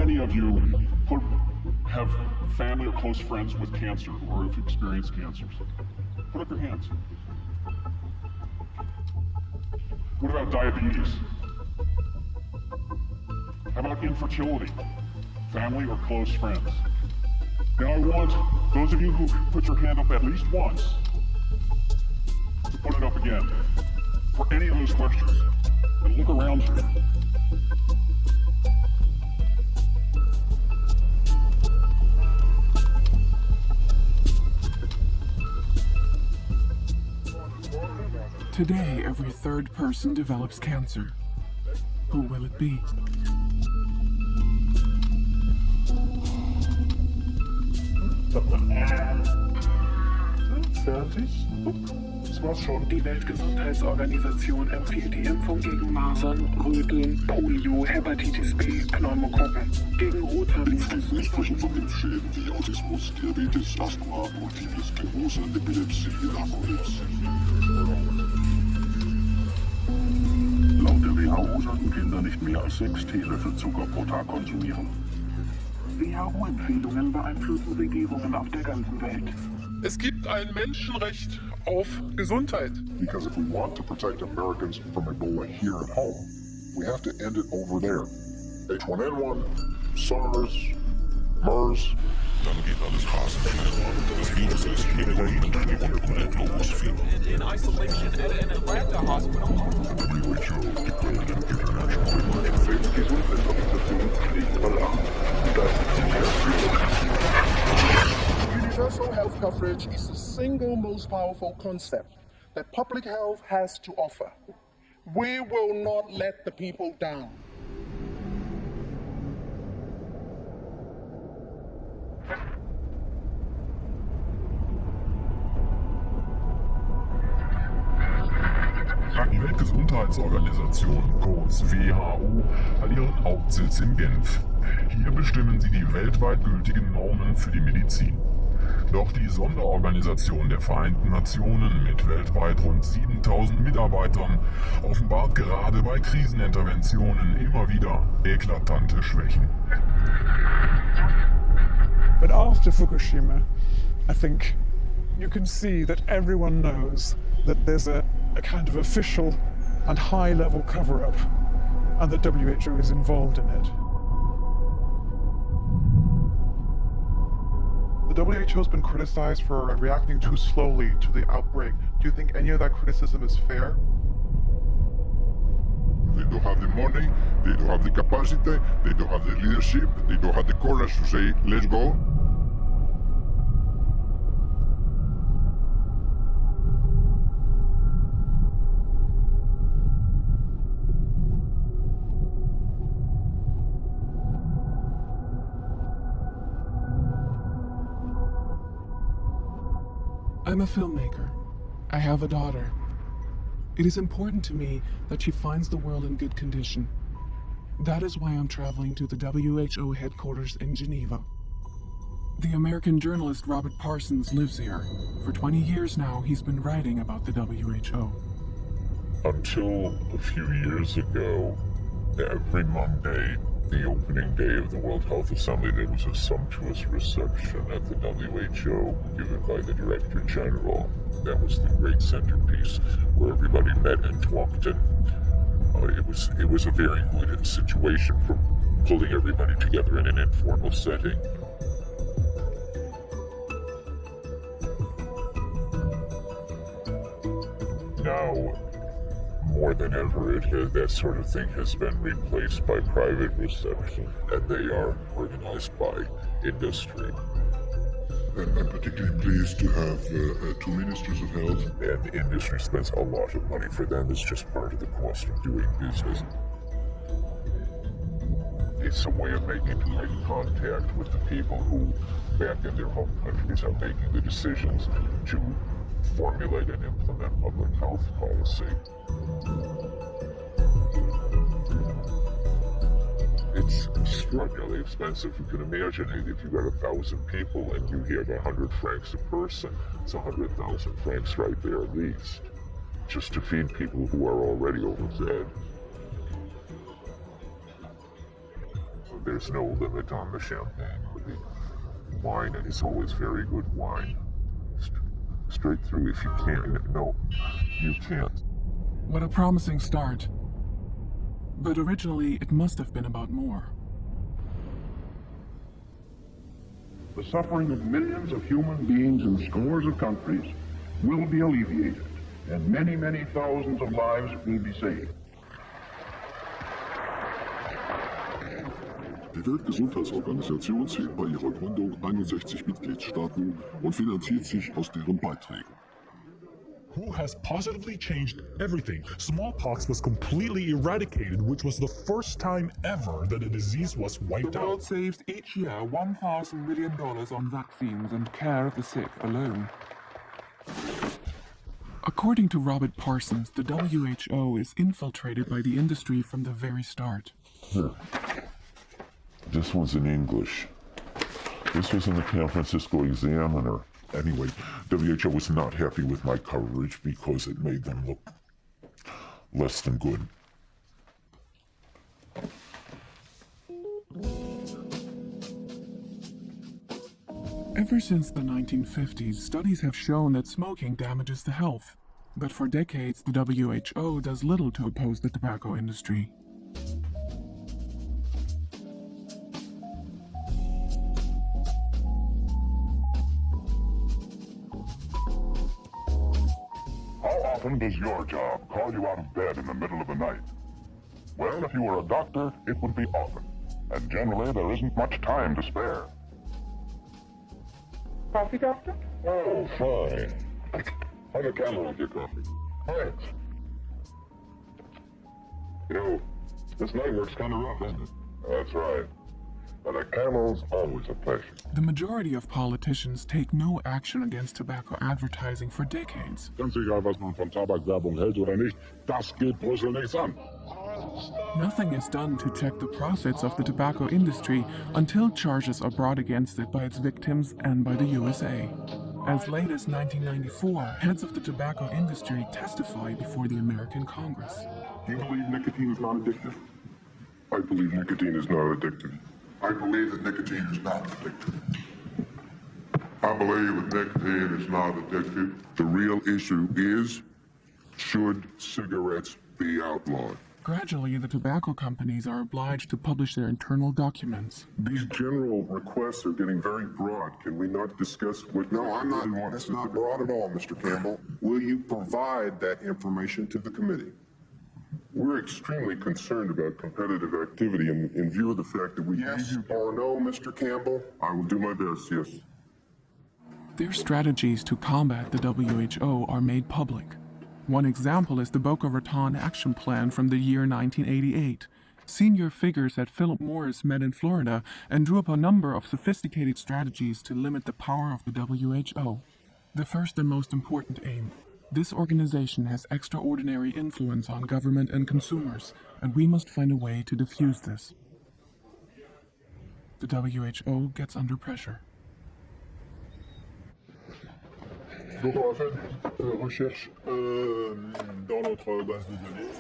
many of you have family or close friends with cancer or have experienced cancers? Put up your hands. What about diabetes? How about infertility? Family or close friends? Now I want those of you who put your hand up at least once to put it up again for any of those questions. And look around you. Today, every third person develops cancer. Who will it be? Fertig? Das war's schon. Die Weltgesundheitsorganisation empfiehlt die Impfung gegen Masern, Röteln, Polio, Hepatitis B, Pneumokokken, gegen Rotavirus. Risiko von Impfschäden wie Autismus, Diabetes, Asthma, Multiple Sklerose, Epilepsie, Narkolepsie. Laut der WHO sollten Kinder nicht mehr als 6 Teelöffel Zucker pro Tag konsumieren. WHO-Empfehlungen beeinflussen Regierungen auf der ganzen Welt. Es gibt ein Menschenrecht auf Gesundheit. Because if we want to protect Americans from Ebola here at home, we have to end it over there. H1N1, SARS, MERS. Dann geht alles rasend schnell. Das Virus ist hier und der komplett Globusfilm. In isolation at an Atlanta hospital. WHO declared an international emergency. Weltgesundheitsorganisation legt Alarm. Das Universal health coverage is the single most powerful concept that public health has to offer. We will not let the people down. Die Weltgesundheitsorganisation, kurz WHO, hat ihren Hauptsitz in Genf. Hier bestimmen sie die weltweit gültigen Normen für die Medizin. Doch die Sonderorganisation der Vereinten Nationen mit weltweit rund 7000 Mitarbeitern offenbart gerade bei Kriseninterventionen immer wieder eklatante Schwächen. But after Fukushima, I think you can see that everyone knows that there's a kind of official and high-level cover-up, and the WHO is involved in it. The WHO has been criticized for reacting too slowly to the outbreak. Do you think any of that criticism is fair? They don't have the money, they don't have the capacity, they don't have the leadership, they don't have the courage to say, let's go. I'm a filmmaker. I have a daughter. It is important to me that she finds the world in good condition. That is why I'm traveling to the WHO headquarters in Geneva. The American journalist Robert Parsons lives here. For 20 years now, he's been writing about the WHO. Until a few years ago, every Monday, the opening day of the World Health Assembly, there was a sumptuous reception at the WHO given by the Director General. That was the great centerpiece where everybody met and talked, and it was a very good situation for pulling everybody together in an informal setting. Now, more than ever, that sort of thing has been replaced by private reception, and they are organized by industry. I'm particularly pleased to have 2 ministers of health. And the industry spends a lot of money. For them, it's just part of the cost of doing business. It's a way of making direct contact with the people who, back in their home countries, are making the decisions to formulate and implement public health policy. It's extraordinarily expensive. You can imagine if you got 1,000 people and you have 100 francs a person, it's 100,000 francs right there at least, just to feed people who are already overfed. there's no limit on the champagne or the wine, and it's always very good wine. Straight through if you can. No, you can't. What a promising start. But originally, it must have been about more. The suffering of millions of human beings in scores of countries will be alleviated, and many, many thousands of lives will be saved. Die Weltgesundheitsorganisation zählt bei ihrer Gründung 61 Mitgliedstaaten und finanziert sich aus deren Beiträgen. WHO has positively changed everything. Smallpox was completely eradicated, which was the first time ever that a disease was wiped The world out. saves each year $1,000 million on vaccines and care of the sick alone. According to Robert Parsons, the WHO is infiltrated by the industry from the very start. This one's in English. This was in the San Francisco Examiner. Anyway, WHO was not happy with my coverage because it made them look less than good. Ever since the 1950s, studies have shown that smoking damages the health. But for decades, the WHO does little to oppose the tobacco industry. How often does your job call you out of bed in the middle of the night? Well, if you were a doctor, it would be often. And generally, there isn't much time to spare. Coffee, doctor? Oh, fine. Have a Camel with your coffee. Thanks. You know, this night work's kind of rough, isn't it? That's right. But a Camel's always a pleasure. The majority of politicians take no action against tobacco advertising for decades. Ganz egal, was man von Tabakwerbung hält oder nicht, das geht Brüssel nichts an. Nothing is done to check the profits of the tobacco industry until charges are brought against it by its victims and by the USA. As late as 1994, heads of the tobacco industry testify before the American Congress. Do you believe nicotine is not addictive? I believe nicotine is not addictive. I believe that nicotine is not addictive. I believe that nicotine is not addictive. The real issue is, should cigarettes be outlawed? Gradually, the tobacco companies are obliged to publish their internal documents. These general requests are getting very broad. Can we not discuss what... No, I'm not. That's not broad at all, Mr. Campbell. Will you provide that information to the committee? We're extremely concerned about competitive activity in view of the fact that we... Yes or no, Mr. Campbell? I will do my best, yes. Their strategies to combat the WHO are made public. One example is the Boca Raton Action Plan from the year 1988. Senior figures at Philip Morris met in Florida and drew up a number of sophisticated strategies to limit the power of the WHO. The first and most important aim: this organization has extraordinary influence on government and consumers, and we must find a way to diffuse this. The WHO gets under pressure. Donc on va faire une recherche dans notre base de données.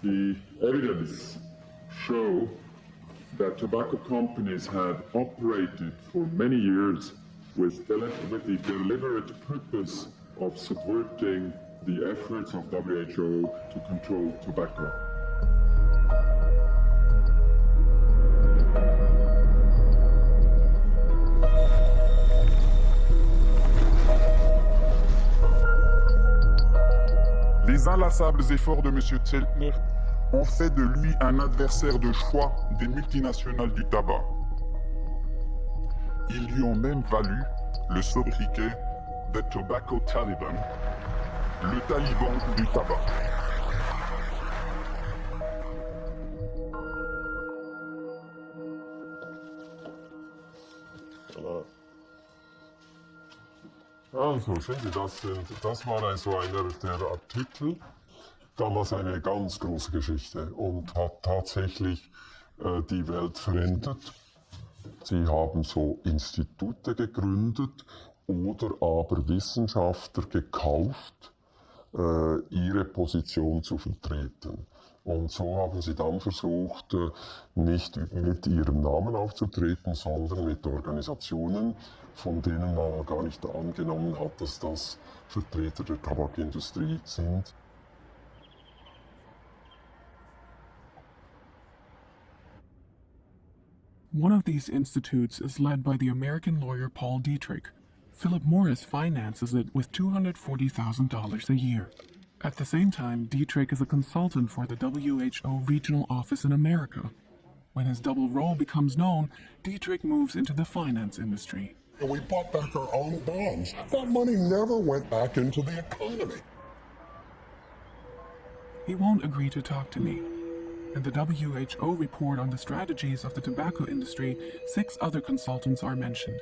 The evidence show that tobacco companies have operated for many years with the deliberate purpose of subverting the efforts of WHO to control tobacco. Les inlassables efforts de M. Zeltner ont fait de lui un adversaire de choix des multinationales du tabac. Ils lui ont même valu le sobriquet The Tobacco Taliban, le taliban du tabac. Also, sehen Sie, das war also einer der Artikel, damals eine ganz große Geschichte und hat tatsächlich die Welt verändert. Sie haben so Institute gegründet oder aber Wissenschaftler gekauft, ihre Position zu vertreten. Und so haben sie dann versucht, nicht mit ihrem Namen aufzutreten, sondern mit Organisationen, von denen man gar nicht angenommen hat, dass das Vertreter der Tabakindustrie sind. One of these institutes is led by the American lawyer Paul Dietrich. Philip Morris finances it with $240,000 a year. At the same time, Dietrich is a consultant for the WHO regional office in America. When his double role becomes known, Dietrich moves into the finance industry. And we bought back our own bonds. That money never went back into the economy. He won't agree to talk to me. In the WHO report on the strategies of the tobacco industry, 6 other consultants are mentioned.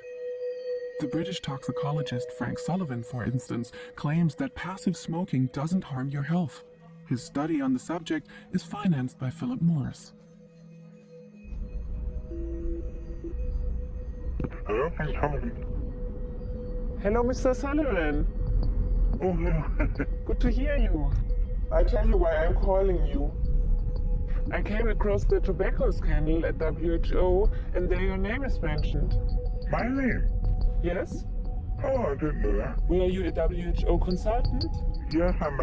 The British toxicologist Frank Sullivan, for instance, claims that passive smoking doesn't harm your health. His study on the subject is financed by Philip Morris. Hello, Frank Sullivan. Hello, Mr. Sullivan. Oh, yeah. Good to hear you. I tell you why I'm calling you. I came across the tobacco scandal at WHO, and there your name is mentioned. My name? Yes? Oh, I didn't know that. Were you a WHO consultant? Yes, I'm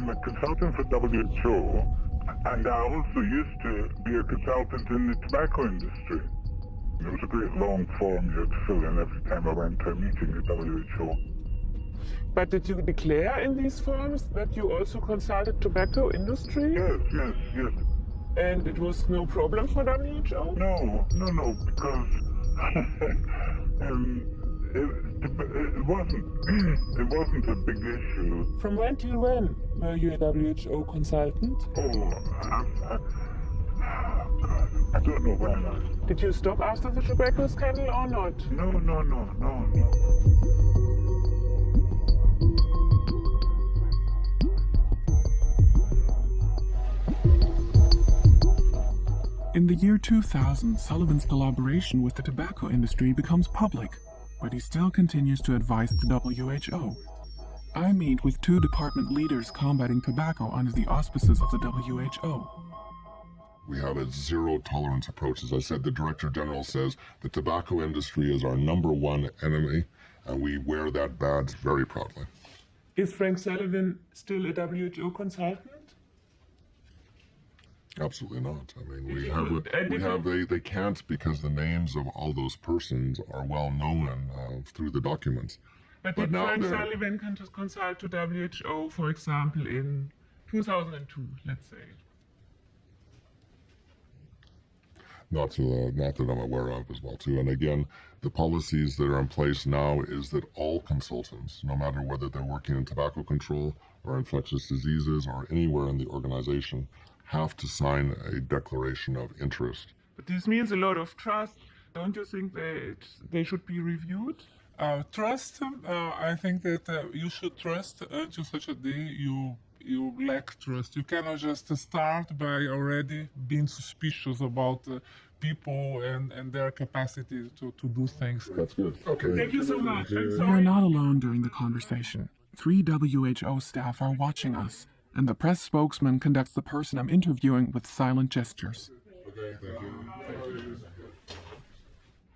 a consultant for WHO, and I also used to be a consultant in the tobacco industry. There was a great long form you had to fill in every time I went to a meeting at WHO. But did you declare in these forms that you also consulted tobacco industry? Yes. And it was no problem for WHO? No, because it wasn't a big issue. From when till when were you a WHO consultant? I don't know when. Did you stop after the tobacco scandal or not? No. In the year 2000, Sullivan's collaboration with the tobacco industry becomes public, but he still continues to advise the WHO. I meet with 2 department leaders combating tobacco under the auspices of the WHO. We have a zero-tolerance approach. As I said, the Director General says the tobacco industry is our #1 enemy, and we wear that badge very proudly. Is Frank Sullivan still a WHO consultant? Absolutely not. I mean, they can't, because the names of all those persons are well known through the documents. But did Frank Sullivan consult to WHO, for example, in 2002, let's say? Not that I'm aware of as well, too. And again, the policies that are in place now is that all consultants, no matter whether they're working in tobacco control or infectious diseases or anywhere in the organization, have to sign a declaration of interest. But this means a lot of trust. Don't you think that they should be reviewed? Trust, I think that you should trust to such a day you lack trust. You cannot just start by already being suspicious about people and their capacity to do things. That's good. Okay. Thank you so much. We are not alone during the conversation. 3 WHO staff are watching us, and the press spokesman conducts the person I'm interviewing with silent gestures. Okay, thank you.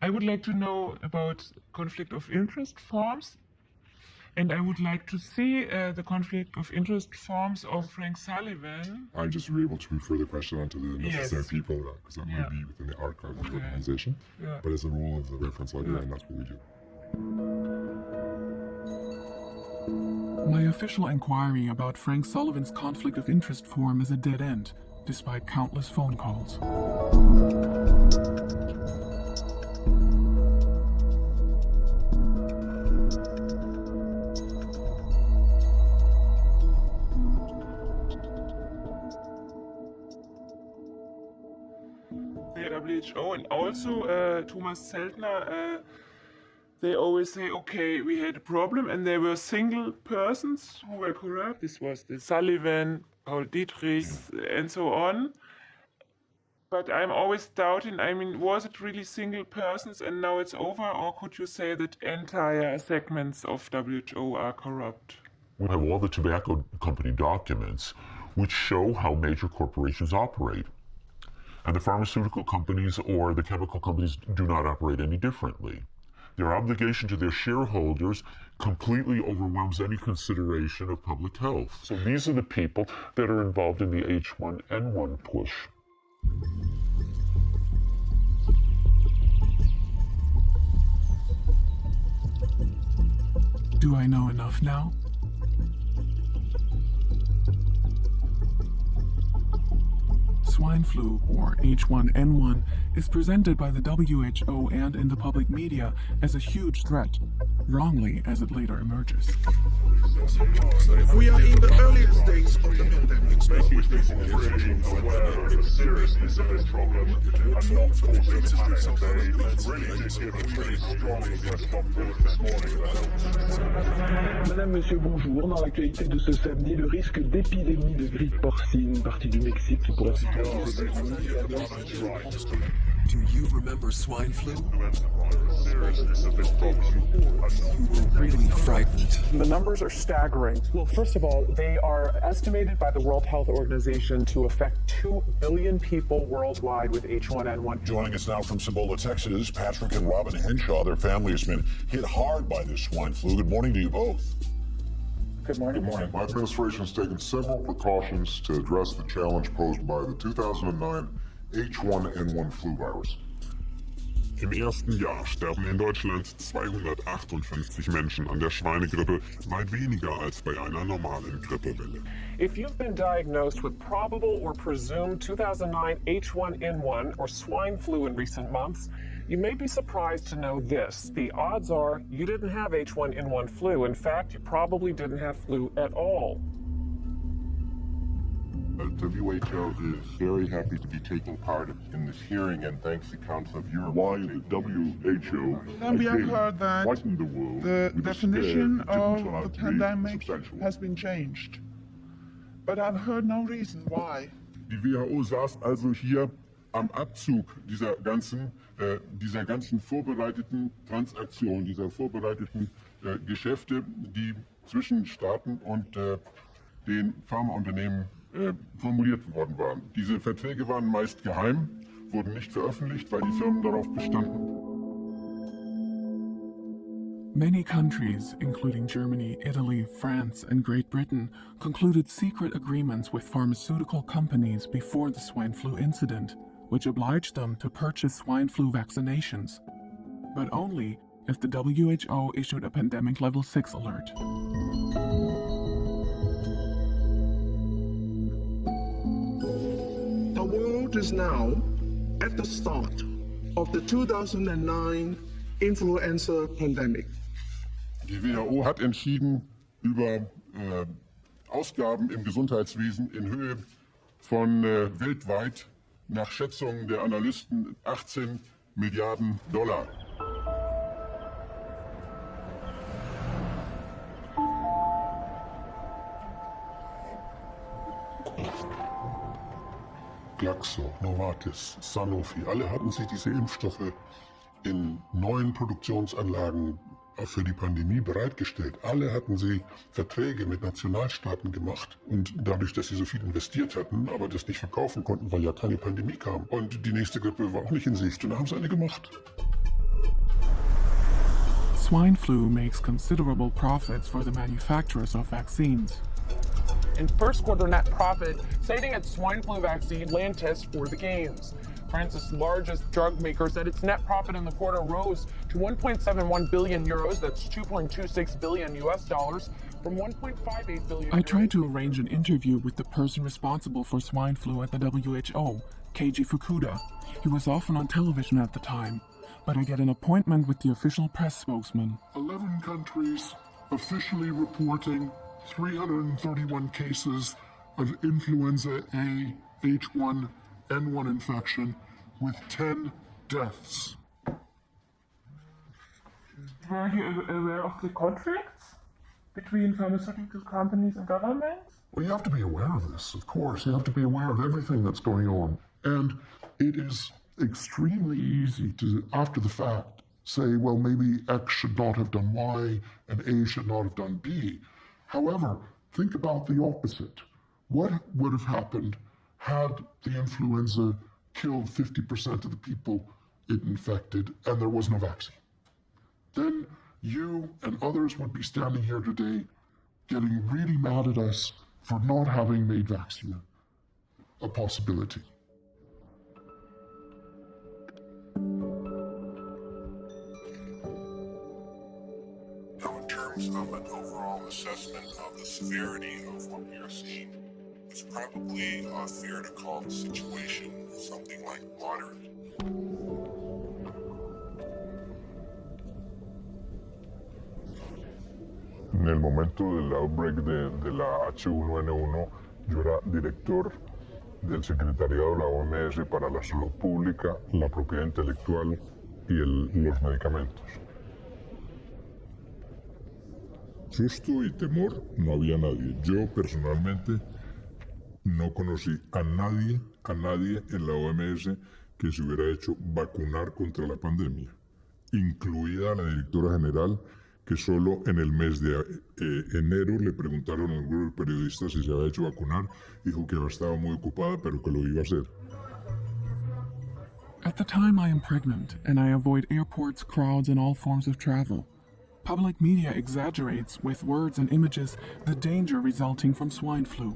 I would like to know about conflict of interest forms, and I would like to see the conflict of interest forms of Frank Sullivan. I just were able to refer the question on to the necessary people, because that might be within the archive of the organization. Yeah. But it's a rule of the reference library, and that's what we do. My official inquiry about Frank Sullivan's conflict of interest form is a dead end, despite countless phone calls. The WHO and also Thomas Zeltner, they always say, okay, we had a problem, and there were single persons who were corrupt. This was the Sullivan, Paul Dietrich, and so on. But I'm always doubting, I mean, was it really single persons and now it's over, or could you say that entire segments of WHO are corrupt? We have all the tobacco company documents which show how major corporations operate. And the pharmaceutical companies or the chemical companies do not operate any differently. Their obligation to their shareholders completely overwhelms any consideration of public health. So these are the people that are involved in the H1N1 push. Do I know enough now? Swine flu, or H1N1, is presented by the WHO and in the public media as a huge threat, wrongly as it later emerges. We are in the earliest days of the pandemic. Making people really aware of the seriousness of this problem and not causing panic. They really did give a pretty strong press conference this morning. Madame, Monsieur, bonjour. Dans l'actualité de ce samedi, le risque d'épidémie de grippe porcine partie du Mexique qui pourrait se Do you remember swine flu? Seriousness of this problem. You were really frightened. The numbers are staggering. Well, first of all, they are estimated by the World Health Organization to affect 2 billion people worldwide with H1N1. Joining us now from Cibola, Texas, Patrick and Robin Henshaw. Their family has been hit hard by this swine flu. Good morning to you both. Good morning. Good morning. My administration has taken several precautions to address the challenge posed by the 2009 H1N1 flu virus. Im ersten Jahr sterben in Deutschland 258 Menschen an der Schweinegrippe, weit weniger als bei einer normalen Grippewelle. If you've been diagnosed with probable or presumed 2009 H1N1 or swine flu in recent months, you may be surprised to know this. The odds are you didn't have H1N1 flu. In fact, you probably didn't have flu at all. WHO is very happy to be taking part in this hearing and thanks the Council of Europe. Why the WHO And we have heard that frightened the world the with a definition scare of didn't turn the out to be pandemic substantial. has been changed. But I've heard no reason why. Die WHO saß also hier am Abzug dieser ganzen vorbereiteten Transaktionen, dieser vorbereiteten Geschäfte, die zwischen Staaten und den Pharmaunternehmen formuliert worden waren. Diese Verträge waren meist geheim, wurden nicht veröffentlicht, weil die Firmen darauf bestanden. Many countries, including Germany, Italy, France, and Great Britain, concluded secret agreements with pharmaceutical companies before the swine flu incident, which obliged them to purchase swine flu vaccinations, but only if the WHO issued a pandemic level 6 alert. The world is now at the start of the 2009 influenza pandemic. Die WHO hat entschieden über Ausgaben im Gesundheitswesen in Höhe von weltweit nach Schätzungen der Analysten 18 Milliarden $. Glaxo, Novartis, Sanofi, alle hatten sich diese Impfstoffe in neuen Produktionsanlagen für die Pandemie bereitgestellt. Alle hatten sie Verträge mit Nationalstaaten gemacht. Und dadurch, dass sie so viel investiert hatten, aber das nicht verkaufen konnten, weil ja keine Pandemie kam. Und die nächste Grippe war auch nicht in Sicht. Und da haben sie eine gemacht. Swine flu makes considerable profits for the manufacturers of vaccines. In first quarter net profit, citing its swine flu vaccine Lantus for the gains. France's largest drug maker said its net profit in the quarter rose to 1.71 billion euros, that's 2.26 billion US dollars, from 1.58 billion. I tried to arrange an interview with the person responsible for swine flu at the WHO, Keiji Fukuda. He was often on television at the time, but I get an appointment with the official press spokesman. 11 countries officially reporting 331 cases of influenza A H1N1 infection with 10 deaths. Were you aware of the contracts between pharmaceutical companies and governments? Well, you have to be aware of this, of course. You have to be aware of everything that's going on. And it is extremely easy to, after the fact, say, well, maybe X should not have done Y and A should not have done B. However, think about the opposite. What would have happened had the influenza killed 50% of the people it infected and there was no vaccine? Then you and others would be standing here today getting really mad at us for not having made vaccine a possibility. Now, in terms of an overall assessment of the severity of what we are seeing, it's probably fair to call the situation something like moderate. En el momento del outbreak de la H1N1, yo era director del Secretariado de la OMS para la Salud Pública, la Propiedad Intelectual y los medicamentos. Susto y temor, no había nadie. Yo personalmente no conocí a nadie en la OMS que se hubiera hecho vacunar contra la pandemia, incluida la directora general, que solo en el mes de enero le preguntaron a un grupo de periodistas si se había hecho vacunar, dijo que estaba muy ocupada, pero que lo iba a hacer. At the time, I am pregnant, and I avoid airports, crowds, and all forms of travel. Public media exaggerates with words and images the danger resulting from swine flu.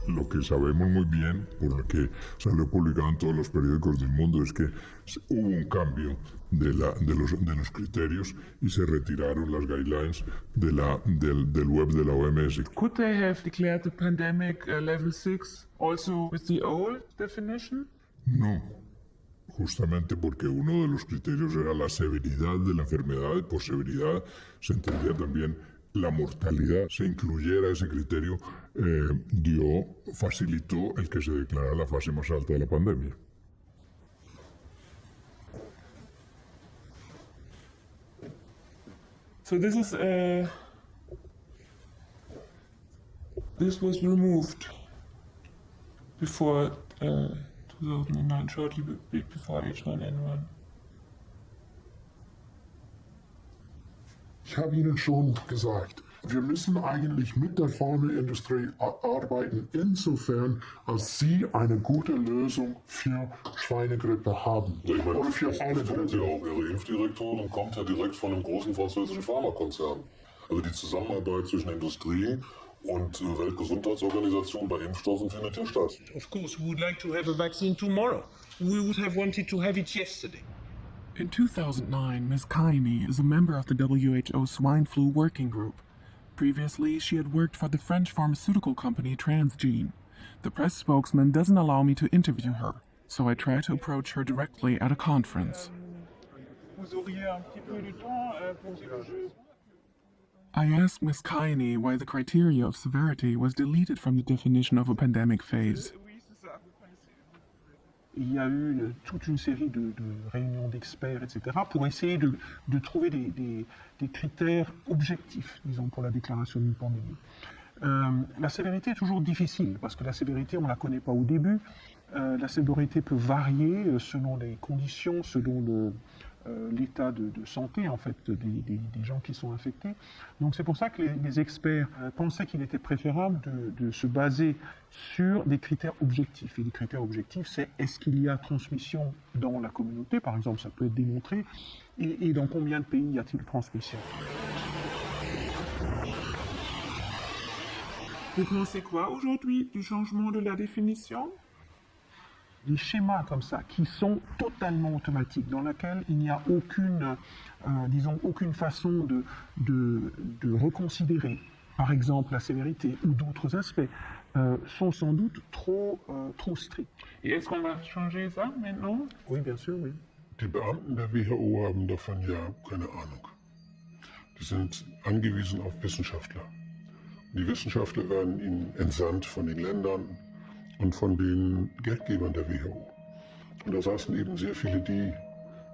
Lo que sabemos muy bien, por lo que salió publicado en todos los periódicos del mundo, es que hubo un cambio de los criterios y se retiraron las guidelines del web de la OMS. Could they have declared the pandemic level 6 also with the old definition? No, justamente porque uno de los criterios era la severidad de la enfermedad y por severidad se entendía también la mortalidad. Se incluyera ese criterio, facilitó el que se declarara la fase más alta de la pandemia. So this was removed before 2009, shortly before H1N1. Ich habe Ihnen schon gesagt, wir müssen eigentlich mit der Pharmaindustrie arbeiten, insofern, als sie eine gute Lösung für Schweinegrippe haben. Ja, ich meine, Oder für alle sind Grippe. ja auch Ihre Impfdirektorin kommt ja direkt von einem großen französischen Pharmakonzern. Also die Zusammenarbeit zwischen Industrie und Weltgesundheitsorganisation bei Impfstoffen findet ja statt. Of course, we would like to have a vaccine tomorrow. We would have wanted to have it yesterday. In 2009, Ms. Kaimi is a member of the WHO Swine Flu Working Group. Previously, she had worked for the French pharmaceutical company Transgene. The press spokesman doesn't allow me to interview her, so I try to approach her directly at a conference. Vous auriez un petit peu de temps pour que je... I asked Ms. Kaini why the criteria of severity was deleted from the definition of a pandemic phase. Il y a eu toute une série de réunions d'experts, etc., pour essayer de trouver des critères objectifs, disons, pour la déclaration d'une pandémie. La sévérité est toujours difficile, parce que la sévérité, on ne la connaît pas au début. La sévérité peut varier selon les conditions, selon l'état de santé, en fait, des gens qui sont infectés. Donc c'est pour ça que les experts pensaient qu'il était préférable de se baser sur des critères objectifs. Et les critères objectifs, c'est est-ce qu'il y a transmission dans la communauté, par exemple, ça peut être démontré, et dans combien de pays y a-t-il transmission. Vous pensez quoi aujourd'hui du changement de la définition? Des schémas comme ça, qui sont totalement automatiques, dans lesquels il n'y a aucune, aucune façon de reconsidérer, par exemple, la sévérité ou d'autres aspects, sont sans doute trop stricts. Et est-ce qu'on va changer ça maintenant? Oui, bien sûr, oui. Die Beamten der WHO haben davon ja keine Ahnung. Die sind angewiesen auf Wissenschaftler. Die Wissenschaftler werden ihnen entsandt von den Ländern und von den Geldgebern der WHO. Und da saßen eben sehr viele, die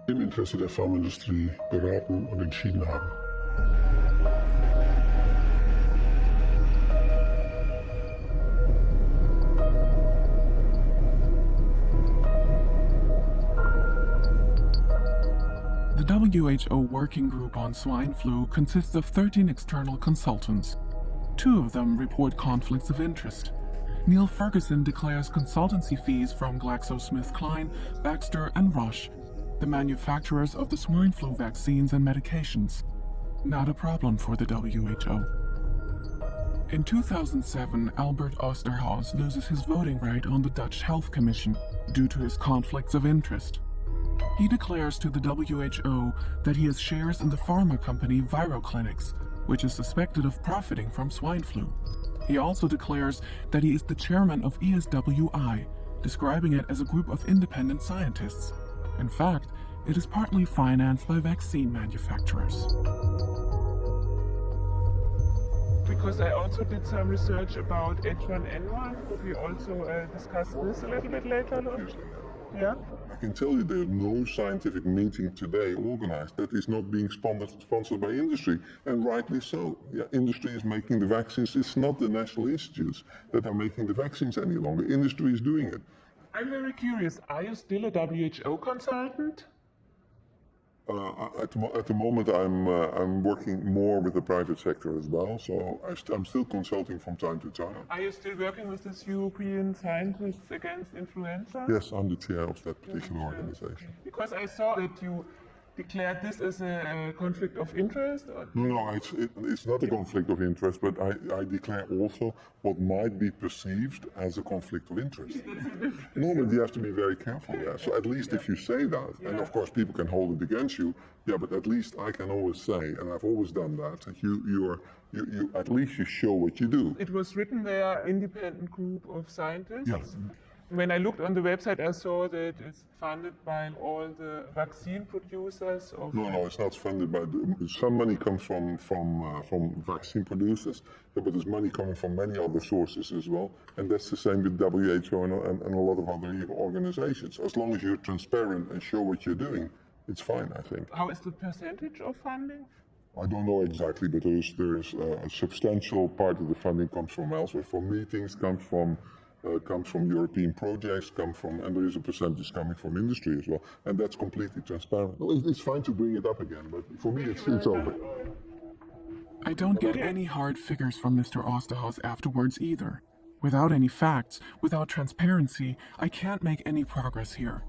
im Interesse der Pharmaindustrie beraten und entschieden haben. The WHO Working Group on Swine Flu consists of 13 external consultants. 2 of them report conflicts of interest. Neil Ferguson declares consultancy fees from GlaxoSmithKline, Baxter, and Roche, the manufacturers of the swine flu vaccines and medications. Not a problem for the WHO. In 2007, Albert Osterhaus loses his voting right on the Dutch Health Commission due to his conflicts of interest. He declares to the WHO that he has shares in the pharma company ViroClinics, which is suspected of profiting from swine flu. He also declares that he is the chairman of ESWI, describing it as a group of independent scientists. In fact, it is partly financed by vaccine manufacturers. Because I also did some research about H1N1, could we also discuss this a little bit later? Yeah? I can tell you there's no scientific meeting today organized that is not being sponsored by industry, and rightly so. Yeah, industry is making the vaccines. It's not the national institutes that are making the vaccines any longer. Industry is doing it. I'm very curious, are you still a WHO consultant? At the moment, I'm working more with the private sector as well, so I'm still consulting from time to time. Are you still working with this European Scientists Against Influenza? Yes, I'm the chair of that particular organization. Because I saw that you declared this as a conflict of interest? Or? No, it's not a conflict of interest, but I declare also what might be perceived as a conflict of interest. Normally, you have to be very careful there. So at least if you say that, and of course people can hold it against you, yeah, but at least I can always say, and I've always done that, you at least you show what you do. It was written there, independent group of scientists? Yes. When I looked on the website, I saw that it's funded by all the vaccine producers. No, it's not funded by. Some money comes from vaccine producers, but there's money coming from many other sources as well, and that's the same with WHO and a lot of other organizations. As long as you're transparent and show what you're doing, it's fine, I think. How is the percentage of funding? I don't know exactly, but there is a substantial part of the funding comes from elsewhere. From meetings, comes from European projects, and there is a percentage coming from industry as well, and that's completely transparent. Well, it's fine to bring it up again, but for me it's over. I don't get any hard figures from Mr. Osterhaus afterwards either. Without any facts, without transparency, I can't make any progress here.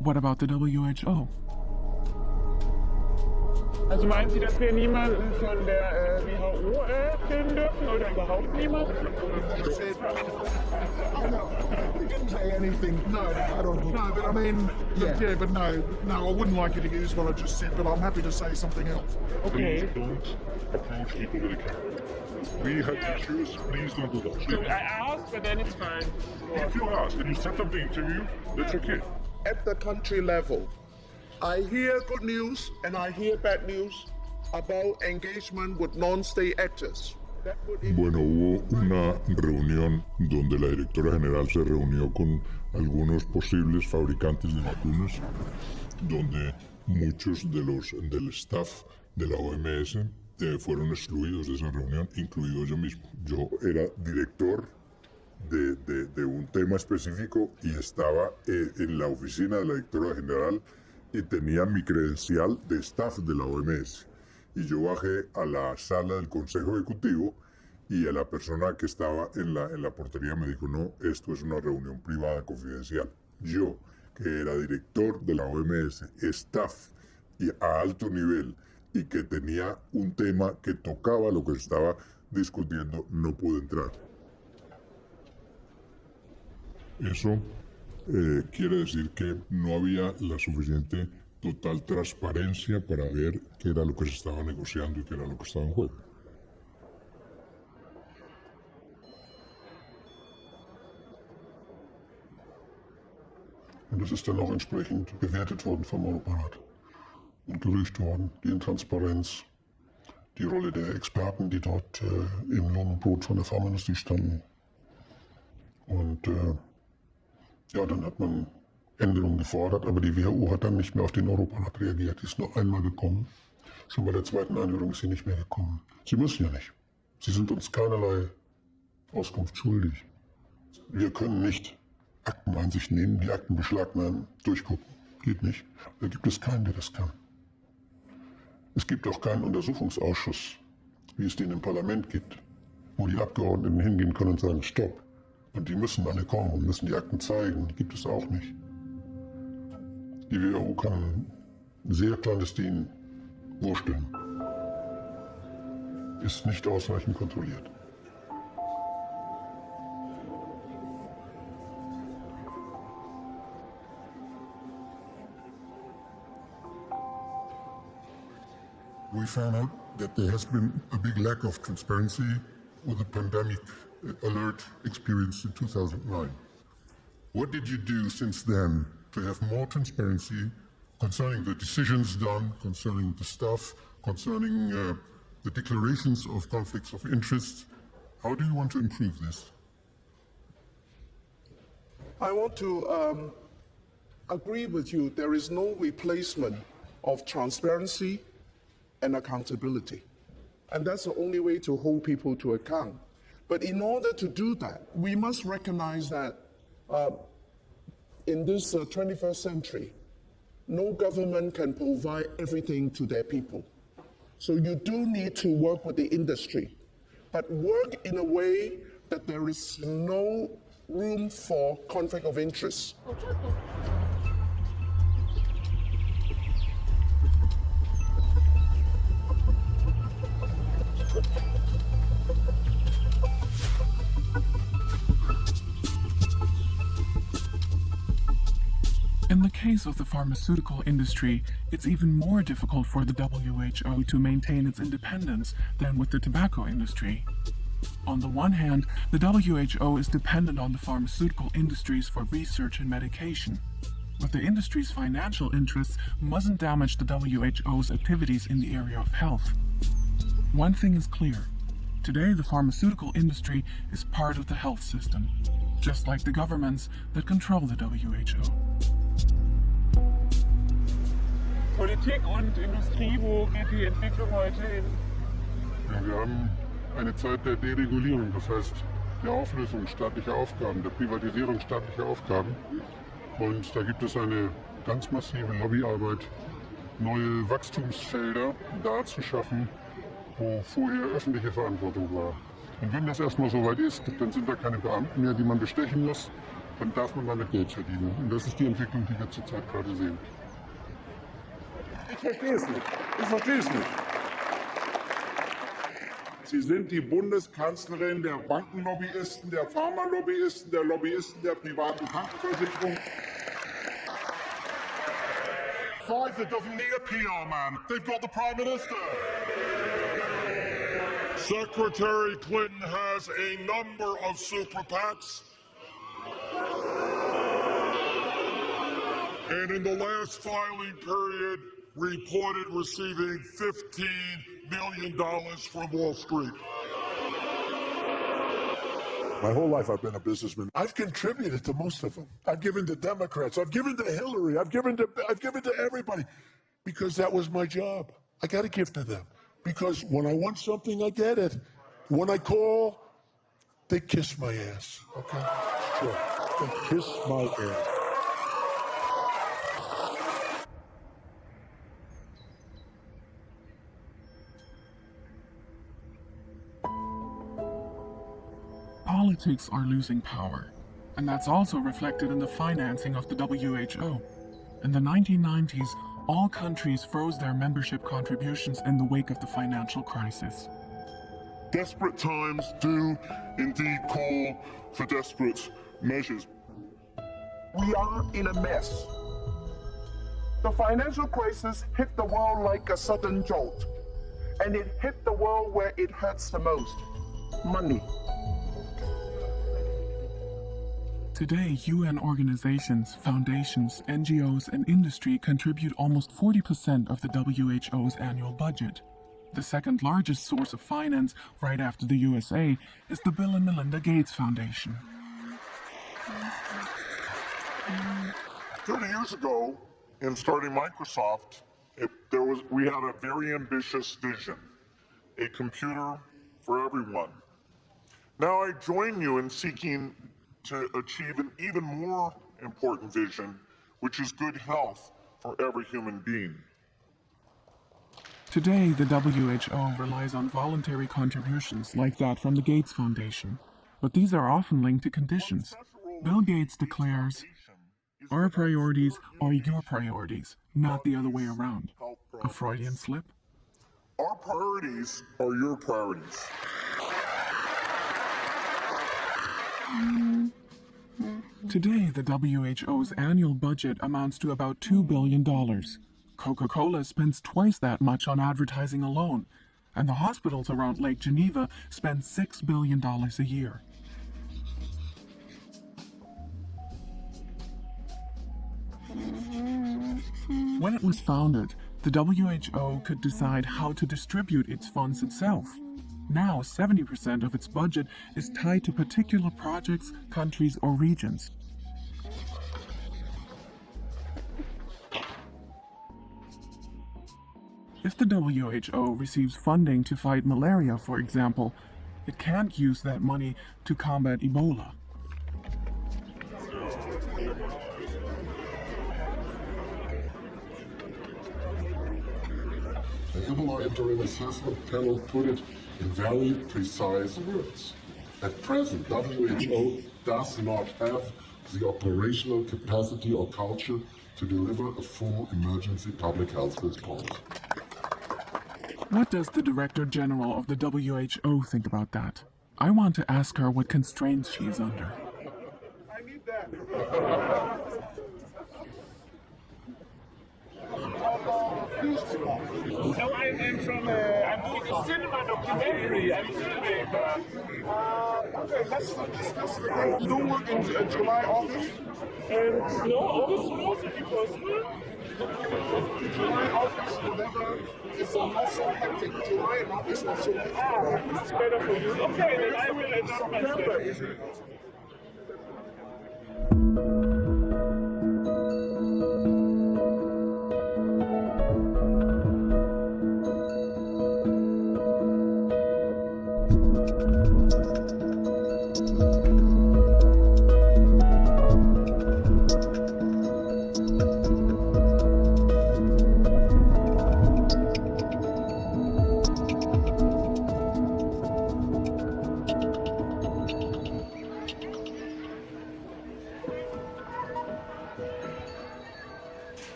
What about the WHO? Also meinen Sie, dass wir niemanden von der WHO filmen dürfen oder überhaupt niemand? He didn't say anything. No, I don't think. No, but I mean, yeah, but no, I wouldn't like you to use what I just said, but I'm happy to say something else. Okay. Please don't approach people with a camera. We have to choose. Please don't do that. I asked, but then it's fine. If you ask and you set up the interview, that's okay. At the country level, I hear good news and I hear bad news about engagement with non-state actors. Bueno, hubo una reunión donde la directora general se reunió con algunos posibles fabricantes de vacunas, donde muchos del staff de la OMS fueron excluidos de esa reunión, incluido yo mismo. Yo era director de un tema específico y estaba en la oficina de la directora general y tenía mi credencial de staff de la OMS. Y yo bajé a la sala del Consejo Ejecutivo y a la persona que estaba en la portería me dijo, no, esto es una reunión privada confidencial. Yo, que era director de la OMS, staff y a alto nivel, y que tenía un tema que tocaba lo que se estaba discutiendo, no pude entrar. Eso quiere decir que no había la suficiente total transparencia para ver qué era lo que se estaba negociando y qué era lo que estaba en juego. Und es ist dann auch entsprechend bewertet worden vom Europarat und geprüft worden, die Intransparenz die Rolle der Experten, die dort im Lohn und Brot von der Pharmaindustrie standen. Und ja, dann hat man Änderungen gefordert, aber die WHO hat dann nicht mehr auf den Europarat reagiert. Die ist noch einmal gekommen. Schon bei der zweiten Anhörung ist sie nicht mehr gekommen. Sie müssen ja nicht. Sie sind uns keinerlei Auskunft schuldig. Wir können nicht Akteneinsicht nehmen, die Akten beschlagnahmen, durchgucken. Geht nicht. Da gibt es keinen, der das kann. Es gibt auch keinen Untersuchungsausschuss, wie es den im Parlament gibt, wo die Abgeordneten hingehen können und sagen, stopp. Und die müssen alle kommen und müssen die Akten zeigen. Die gibt es auch nicht. Die WHO kann sehr clandestin wursteln. Ist nicht ausreichend kontrolliert. We found out that there has been a big lack of transparency with the pandemic alert experienced in 2009. What did you do since then to have more transparency concerning the decisions done, concerning the stuff, concerning the declarations of conflicts of interest? How do you want to improve this? I want to agree with you. There is no replacement of transparency and accountability. And that's the only way to hold people to account. But in order to do that, we must recognize that in this 21st century, no government can provide everything to their people. So you do need to work with the industry, but work in a way that there is no room for conflict of interest. In the case of the pharmaceutical industry, it's even more difficult for the WHO to maintain its independence than with the tobacco industry. On the one hand, the WHO is dependent on the pharmaceutical industries for research and medication. But the industry's financial interests mustn't damage the WHO's activities in the area of health. One thing is clear. Today, the pharmaceutical industry is part of the health system, just like the governments that control the WHO. Politik und Industrie, wo geht die Entwicklung heute hin? Ja, wir haben eine Zeit der Deregulierung, das heißt der Auflösung staatlicher Aufgaben, der Privatisierung staatlicher Aufgaben. Und da gibt es eine ganz massive Lobbyarbeit, neue Wachstumsfelder da zu schaffen, wo vorher öffentliche Verantwortung war. Und wenn das erstmal so weit ist, dann sind da keine Beamten mehr, die man bestechen muss, dann darf man damit Geld verdienen. Und das ist die Entwicklung, die wir zurzeit gerade sehen. Ich verstehe es nicht. Ich verstehe es nicht. Sie sind die Bundeskanzlerin der Bankenlobbyisten, der Pharmalobbyisten, der Lobbyisten der privaten Krankenversicherung. Pfizer doesn't need a PR man. They've got the Prime Minister. Secretary Clinton has a number of super PACs. And in the last filing period, reported receiving $15 million from Wall Street. My whole life I've been a businessman. I've contributed to most of them. I've given to Democrats. I've given to Hillary. I've given to everybody because that was my job. I got to give to them because when I want something, I get it. When I call, they kiss my ass. Okay, sure. They kiss my ass. Politics are losing power, and that's also reflected in the financing of the WHO. In the 1990s, all countries froze their membership contributions in the wake of the financial crisis. Desperate times do indeed call for desperate measures. We are in a mess. The financial crisis hit the world like a sudden jolt, and it hit the world where it hurts the most: money. Today, UN organizations, foundations, NGOs, and industry contribute almost 40% of the WHO's annual budget. The second largest source of finance, right after the USA, is the Bill and Melinda Gates Foundation. 30 years ago, in starting Microsoft, we had a very ambitious vision, a computer for everyone. Now I join you in seeking to achieve an even more important vision, which is good health for every human being. Today, the WHO relies on voluntary contributions like that from the Gates Foundation. But these are often linked to conditions. Bill Gates declares, "Our priorities are your priorities, not the other way around." A Freudian slip? Our priorities are your priorities. Today, the WHO's annual budget amounts to about $2 billion. Coca-Cola spends twice that much on advertising alone, and the hospitals around Lake Geneva spend $6 billion a year. When it was founded, the WHO could decide how to distribute its funds itself. Now, 70% of its budget is tied to particular projects, countries, or regions. If the WHO receives funding to fight malaria, for example, it can't use that money to combat Ebola. The Ebola Interim Assessment Panel put it in very precise words. At present, WHO does not have the operational capacity or culture to deliver a full emergency public health response. What does the Director General of the WHO think about that? I want to ask her what constraints she is under. I need that. No, I'm from, I'm doing a cinema documentary. I'm filming. Okay, let's discuss the date. You don't work in July, August? No, August will also be possible. July, August, November, it's not so hectic. July and August not so hectic. It's better for you. Okay, then I will adjust my schedule.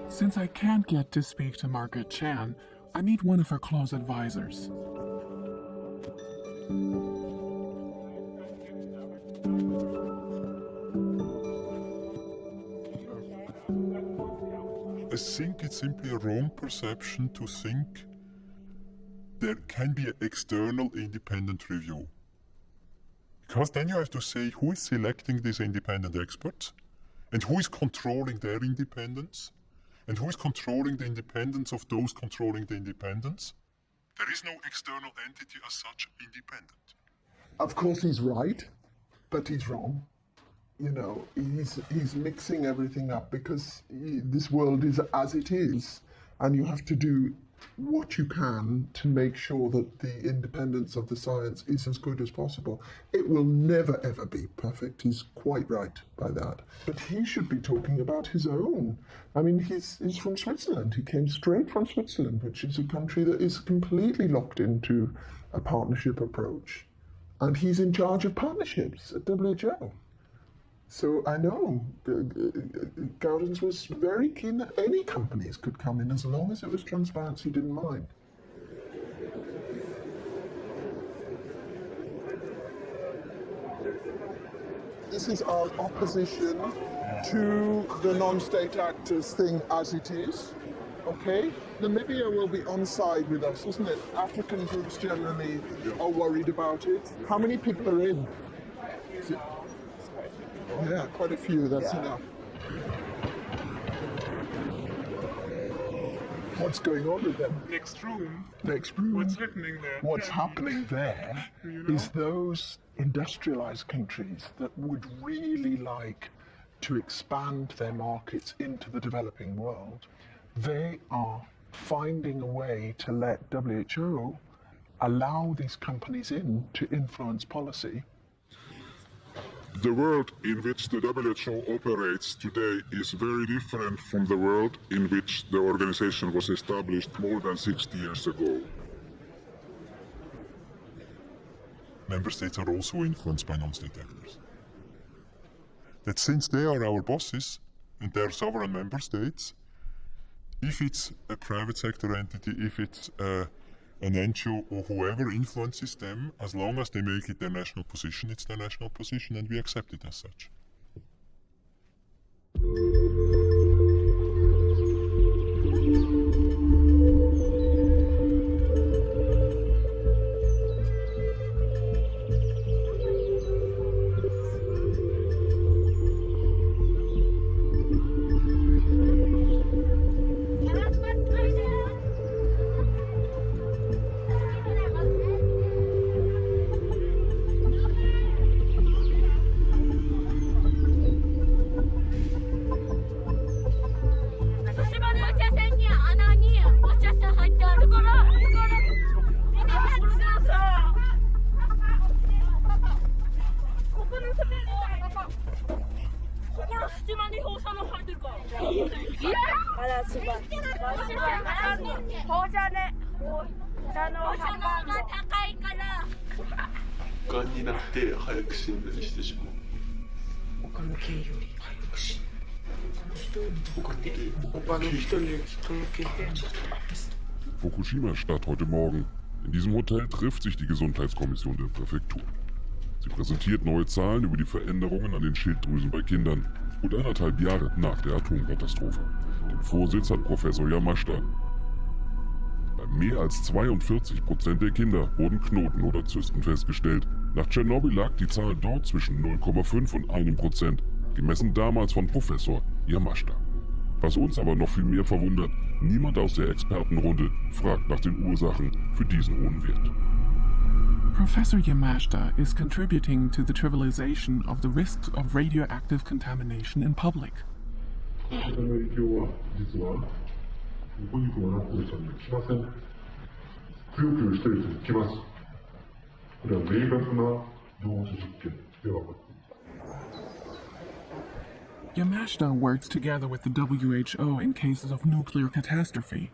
Since I can't get to speak to Margaret Chan, I meet one of her close advisors. I think it's simply a wrong perception to think there can be an external independent review. Because then you have to say who is selecting these independent experts, and who is controlling their independence, and who is controlling the independence of those controlling the independence. There is no external entity as such independent. Of course he's right, but he's wrong. You know, he's mixing everything up because this world is as it is, and you have to do what you can to make sure that the independence of the science is as good as possible. It will never ever be perfect. He's quite right by that. But he should be talking about his own. I mean, he's from Switzerland. He came straight from Switzerland, which is a country that is completely locked into a partnership approach. And he's in charge of partnerships at WHO. So I know Gaudens was very keen that any companies could come in as long as it was transparency, didn't mind. This is our opposition to the non-state actors thing as it is. Okay? Namibia will be on side with us, isn't it? African groups generally are worried about it. How many people are in? Yeah, quite a few. That's enough. What's going on with them? Next room. Next room. What's happening there? What's happening there is those industrialized countries that would really like to expand their markets into the developing world, they are finding a way to let WHO allow these companies in to influence policy. The world in which the WHO operates today is very different from the world in which the organization was established more than 60 years ago. Member states are also influenced by non-state actors. That since they are our bosses, and they are sovereign member states, if it's a private sector entity, if it's an NGO or whoever influences them, as long as they make it their national position, it's their national position and we accept it as such. Fukushima-Stadt heute Morgen. In diesem Hotel trifft sich die Gesundheitskommission der Präfektur. Sie präsentiert neue Zahlen über die Veränderungen an den Schilddrüsen bei Kindern. Gut 1,5 Jahre nach der Atomkatastrophe. Den Vorsitz hat Professor Yamashita. Bei mehr als 42% der Kinder wurden Knoten oder Zysten festgestellt. Nach Tschernobyl lag die Zahl dort zwischen 0,5 und 1%, gemessen damals von Professor Yamashita. Was uns aber noch viel mehr verwundert, niemand aus der Expertenrunde fragt nach den Ursachen für diesen hohen Wert. Professor Yamashita is contributing to the trivialization of the risks of radioactive contamination in public. Yamashita works together with the WHO in cases of nuclear catastrophe.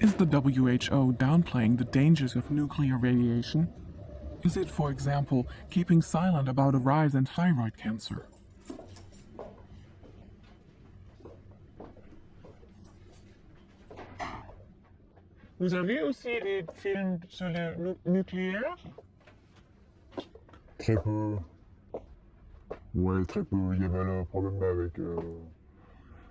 Is the WHO downplaying the dangers of nuclear radiation? Is it, for example, keeping silent about a rise in thyroid cancer? Vous avez aussi des films sur le nucléaire? Très peu. Ouais, très peu. Il y avait le problème avec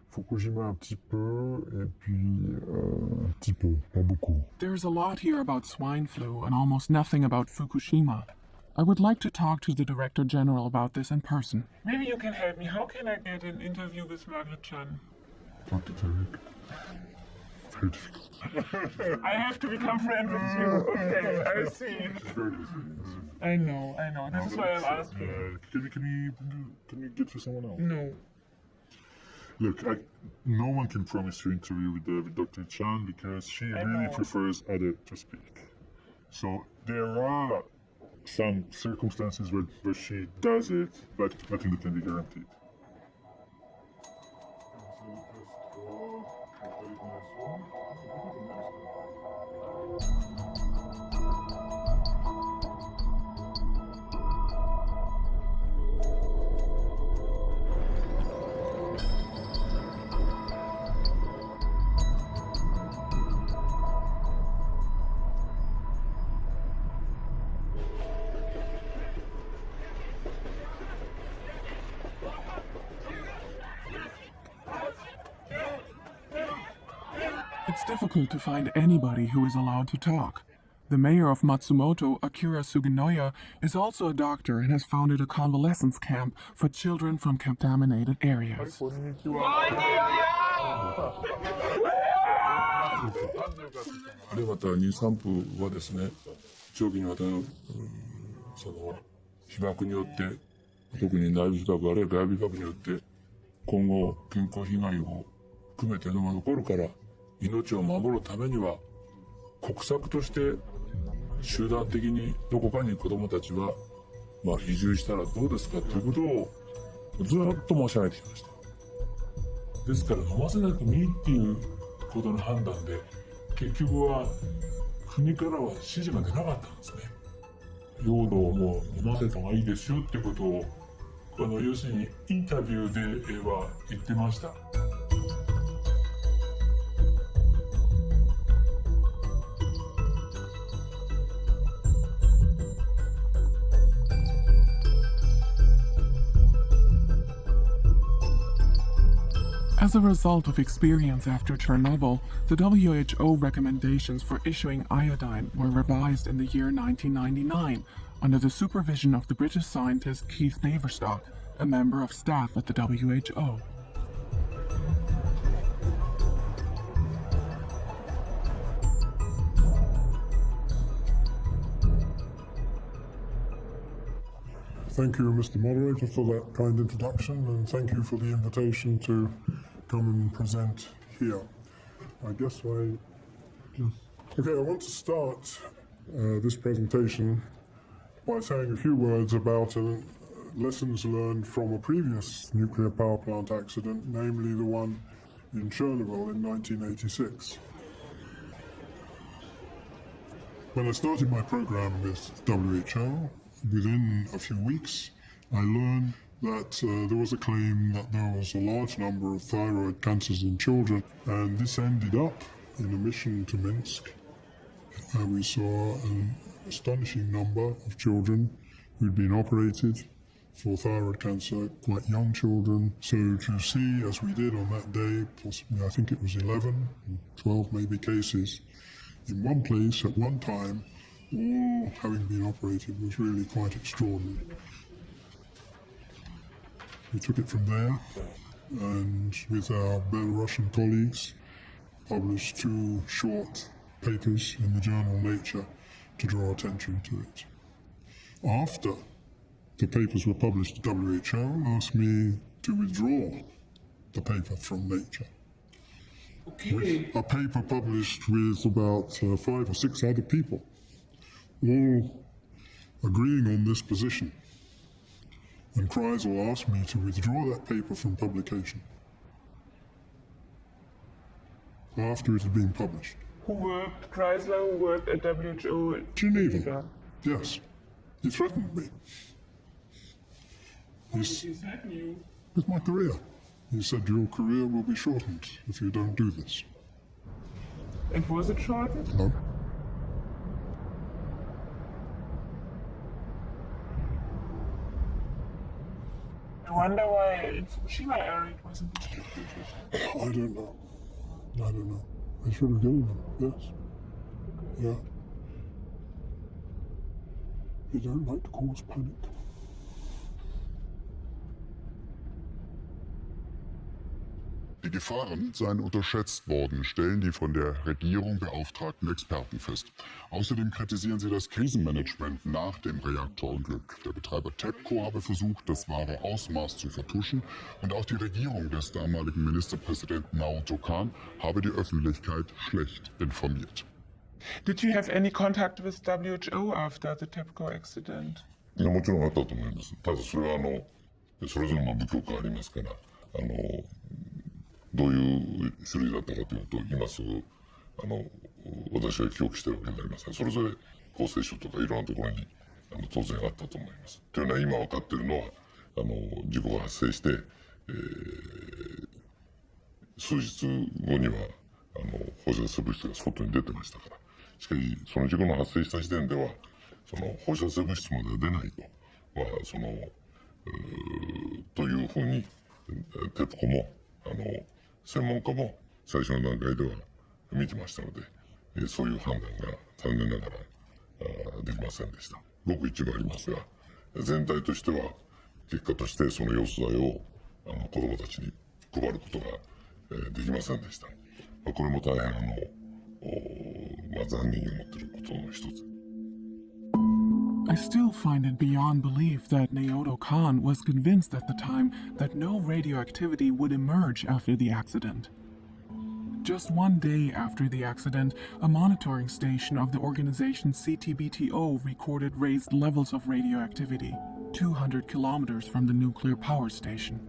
Fukushima un petit peu, et puis un petit peu, pas beaucoup. There's a lot here about swine flu and almost nothing about Fukushima. I would like to talk to the Director General about this in person. Maybe you can help me. How can I get an interview with Margaret Chan? Dr. Tarek. Very difficult. I have to become friends with you. Okay, I see. She's very busy. I know. This is why I'm asking. Can we get for someone else? No. Look, no one can promise to interview with Dr. Chan because she really prefers other to speak. So there are some circumstances where she does it, but nothing that can be guaranteed. It's difficult to find anybody who is allowed to talk. The mayor of Matsumoto, Akira Suginoya, is also a doctor and has founded a convalescence camp for children from contaminated areas. あれまた妊産婦はですね、長期にわたるその被爆によって、特に内部被爆あるいは外部被爆によって今後健康被害を含めてのが残るから、命を守るためには国策として集団的にどこかに子どもたちは移住したらどうですかということをずっと申し上げてきました。ですから飲ませなくてもいいっていうことの判断で、結局は国からは指示が出なかったんですね。用土をもう飲ませた方がいいですよっていうことを要するにインタビューでは言ってました。As a result of experience after Chernobyl, the WHO recommendations for issuing iodine were revised in the year 1999 under the supervision of the British scientist Keith Naverstock, a member of staff at the WHO. Thank you, Mr. Moderator, for that kind introduction, and thank you for the invitation to come and present here. I guess Okay, I want to start this presentation by saying a few words about lessons learned from a previous nuclear power plant accident, namely the one in Chernobyl in 1986. When I started my program with WHO, within a few weeks, I learned that there was a claim that there was a large number of thyroid cancers in children, and this ended up in a mission to Minsk. We saw an astonishing number of children who'd been operated for thyroid cancer, quite young children. So to see, as we did on that day, possibly I think it was 11, 12 maybe cases, in one place at one time, all having been operated, was really quite extraordinary. We took it from there, and with our Belarusian colleagues, published 2 short papers in the journal Nature to draw attention to it. After the papers were published, the WHO asked me to withdraw the paper from Nature. Okay. A paper published with about 5 or 6 other people, all agreeing on this position. And Kreisel asked me to withdraw that paper from publication after it had been published. Kreisler worked at WHO? Geneva. Yes. He threatened me. With my career. He said, your career will be shortened if you don't do this. And was it shortened? No. I wonder why in Fukushima area it wasn't distributed. I don't know. I don't know. I should have given them, yes. Yeah. You don't like to cause panic. Die Gefahren seien unterschätzt worden, stellen die von der Regierung beauftragten Experten fest. Außerdem kritisieren sie das Krisenmanagement nach dem Reaktorunglück. Der Betreiber TEPCO habe versucht, das wahre Ausmaß zu vertuschen, und auch die Regierung des damaligen Ministerpräsidenten Naoto Kan habe die Öffentlichkeit schlecht informiert. Did you have any contact with WHO after the TEPCO accident? いや、もちろんあったと思います。ただそれはそれぞれの部局がありますから、どういう種類だったかというと、今すぐ私は記憶してるわけではありません。それぞれ厚生省とかいろんなところに当然あったと思います。というのは今分かっているのは事故が発生して、数日後には放射性物質が外に出てましたから。しかしその事故の発生した時点ではその放射性物質までは出ないとというふうにテプコも専門家も最初の段階では見てましたので、そういう判断が残念ながらできませんでした。ごく一部ありますが、全体としては、結果としてその様子剤を子供たちに配ることが、できませんでした。これも大変残念に思っていることの一つ。I still find it beyond belief that Naoto Kan was convinced at the time that no radioactivity would emerge after the accident. Just one day after the accident, a monitoring station of the organization CTBTO recorded raised levels of radioactivity, 200 kilometers from the nuclear power station.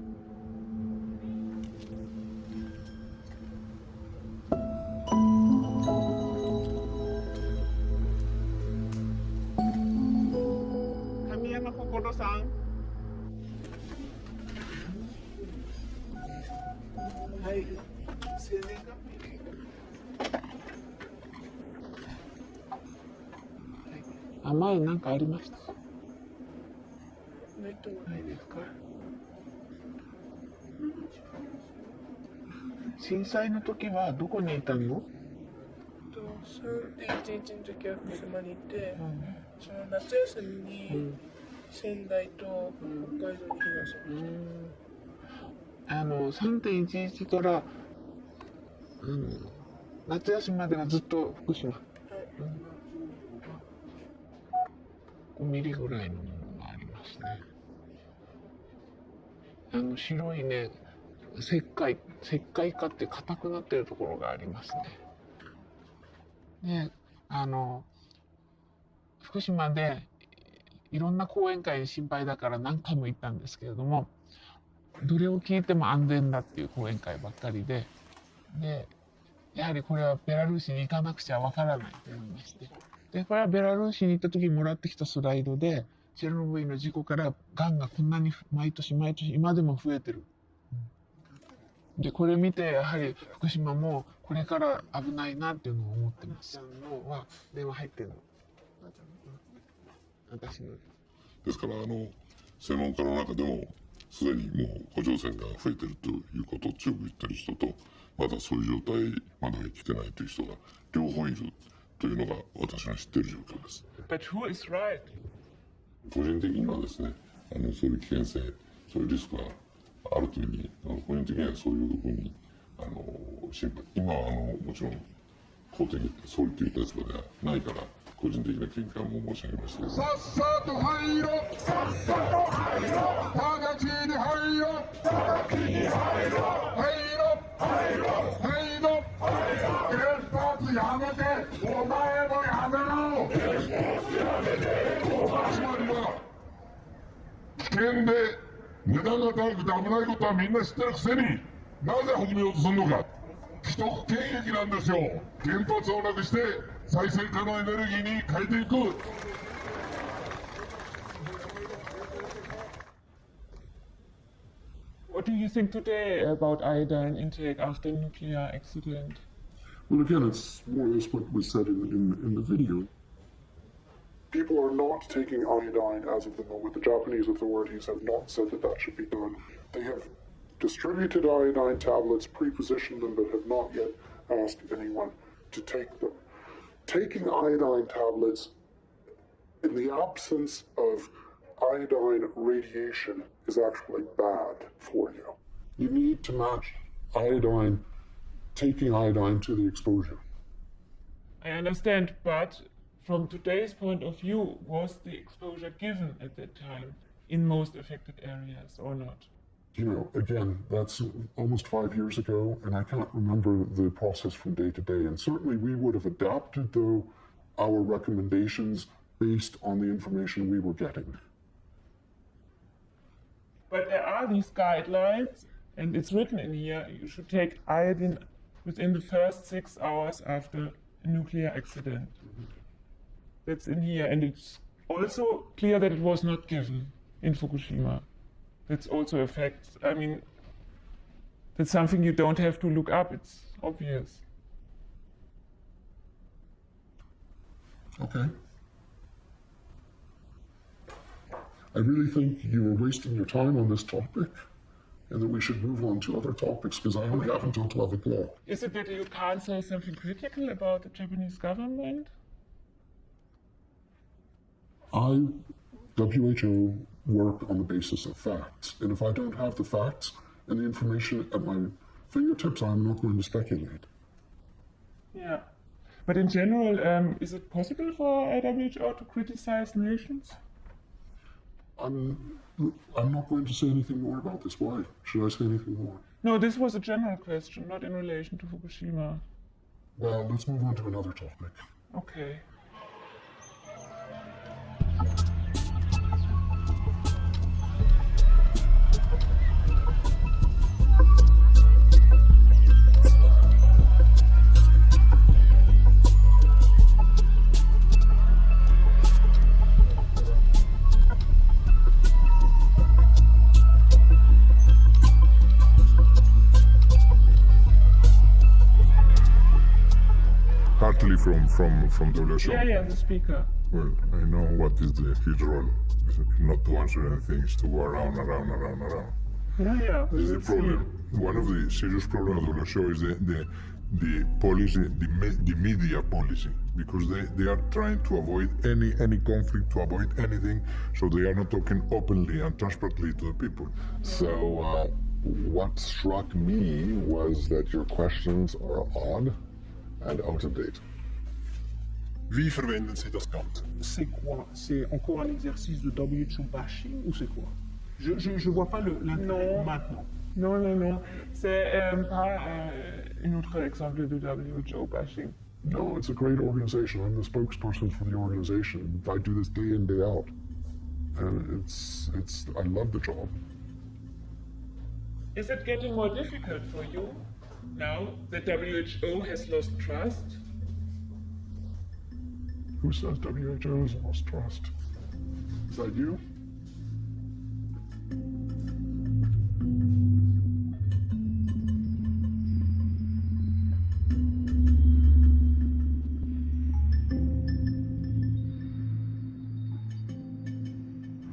Ah, 前なんかありました？ないですか？震災の時はどこにいたの？3.11の時は福島にいて、その夏休みに仙台と北海道に避難しました。3.11から夏休みまではずっと福島。5ミリぐらいのものがありますね。白いね、石灰化って硬くなってるところがありますね。で、福島でいろんな講演会に心配だから何回も行ったんですけれども、どれを聞いても安全だっていう講演会ばっかりで、やはりこれはベラルーシに行かなくちゃわからないと思いまして。で、これはベラルーシに行った時にもらってきたスライドで、チェルノブイリの事故からがんがこんなに毎年今でも増えてる。で、これ見て、やはり福島もこれから危ないなっていうのを思ってます。電話入ってるの。私の。ですから、専門家の中でも、すでにもう補助線が増えてるということを強く言ってる人と、まだそういう状態までは来てないという人が両方いるというのが私の知っている状況です。But who is right? 個人的にはですね、そういう危険性、そういうリスクがあるというふうに、個人的にはそういうふうに心配。今はもちろん法的にそういう立場ではないから、個人的な見解も申し上げました。さっさと入ろ、さっさと入ろ、直ちに入ろ、直ちに入ろ、入ろ、入ろ、入ろ、原発やめて、お前もやめろ。原発やめて、お前つまりは危険で値段が高くて危ないことはみんな知ってるくせに、なぜ始めようとするのか。既得権益なんですよ。原発をなくして再生可能エネルギーに変えていく。What do you think today about iodine intake after nuclear accident? Well, again, it's more or less what was said in the video. People are not taking iodine as of the moment. The Japanese authorities have not said that that should be done. They have distributed iodine tablets, pre-positioned them, but have not yet asked anyone to take them. Taking iodine tablets in the absence of iodine radiation is actually bad for you. You need to match iodine, taking iodine to the exposure. I understand, but from today's point of view, was the exposure given at that time in most affected areas or not? You know, again, that's almost 5 years ago, and I can't remember the process from day to day. And certainly we would have adapted, though, our recommendations based on the information we were getting. But there are these guidelines, and it's written in here, you should take iodine within the first 6 hours after a nuclear accident. That's in here, and it's also clear that it was not given in Fukushima. That's also a fact. I mean, that's something you don't have to look up, it's obvious. Okay. I really think you are wasting your time on this topic, and that we should move on to other topics, because I only have until 12 o'clock. Is it that you can't say something critical about the Japanese government? WHO work on the basis of facts, and if I don't have the facts and the information at my fingertips, I'm not going to speculate. Yeah. But in general, is it possible for WHO to criticize nations? I'm not going to say anything more about this. Why? Should I say anything more? No, this was a general question, not in relation to Fukushima. Well, let's move on to another topic. Okay. Partly from WHO. Yeah, the speaker. Well, I know what is his role. It's not to answer anything, it's to go around. Yeah. This is the problem. One of the serious problems of WHO is the policy, the media policy, because they are trying to avoid any conflict, to avoid anything, so they are not talking openly and transparently to the people. So, what struck me was that your questions are odd and out of date. Wie verwenden Sie das Ganze? C'est quoi? C'est encore un exercice de WHO bashing ou c'est quoi? Je vois pas l'intérêt maintenant. Non. C'est pas un autre exemple de WHO bashing. No, it's a great organization. I'm the spokesperson for the organization. I do this day in, day out. And I love the job. Is it getting more difficult for you now that WHO has lost trust? Who says WHO has lost trust? Is that you?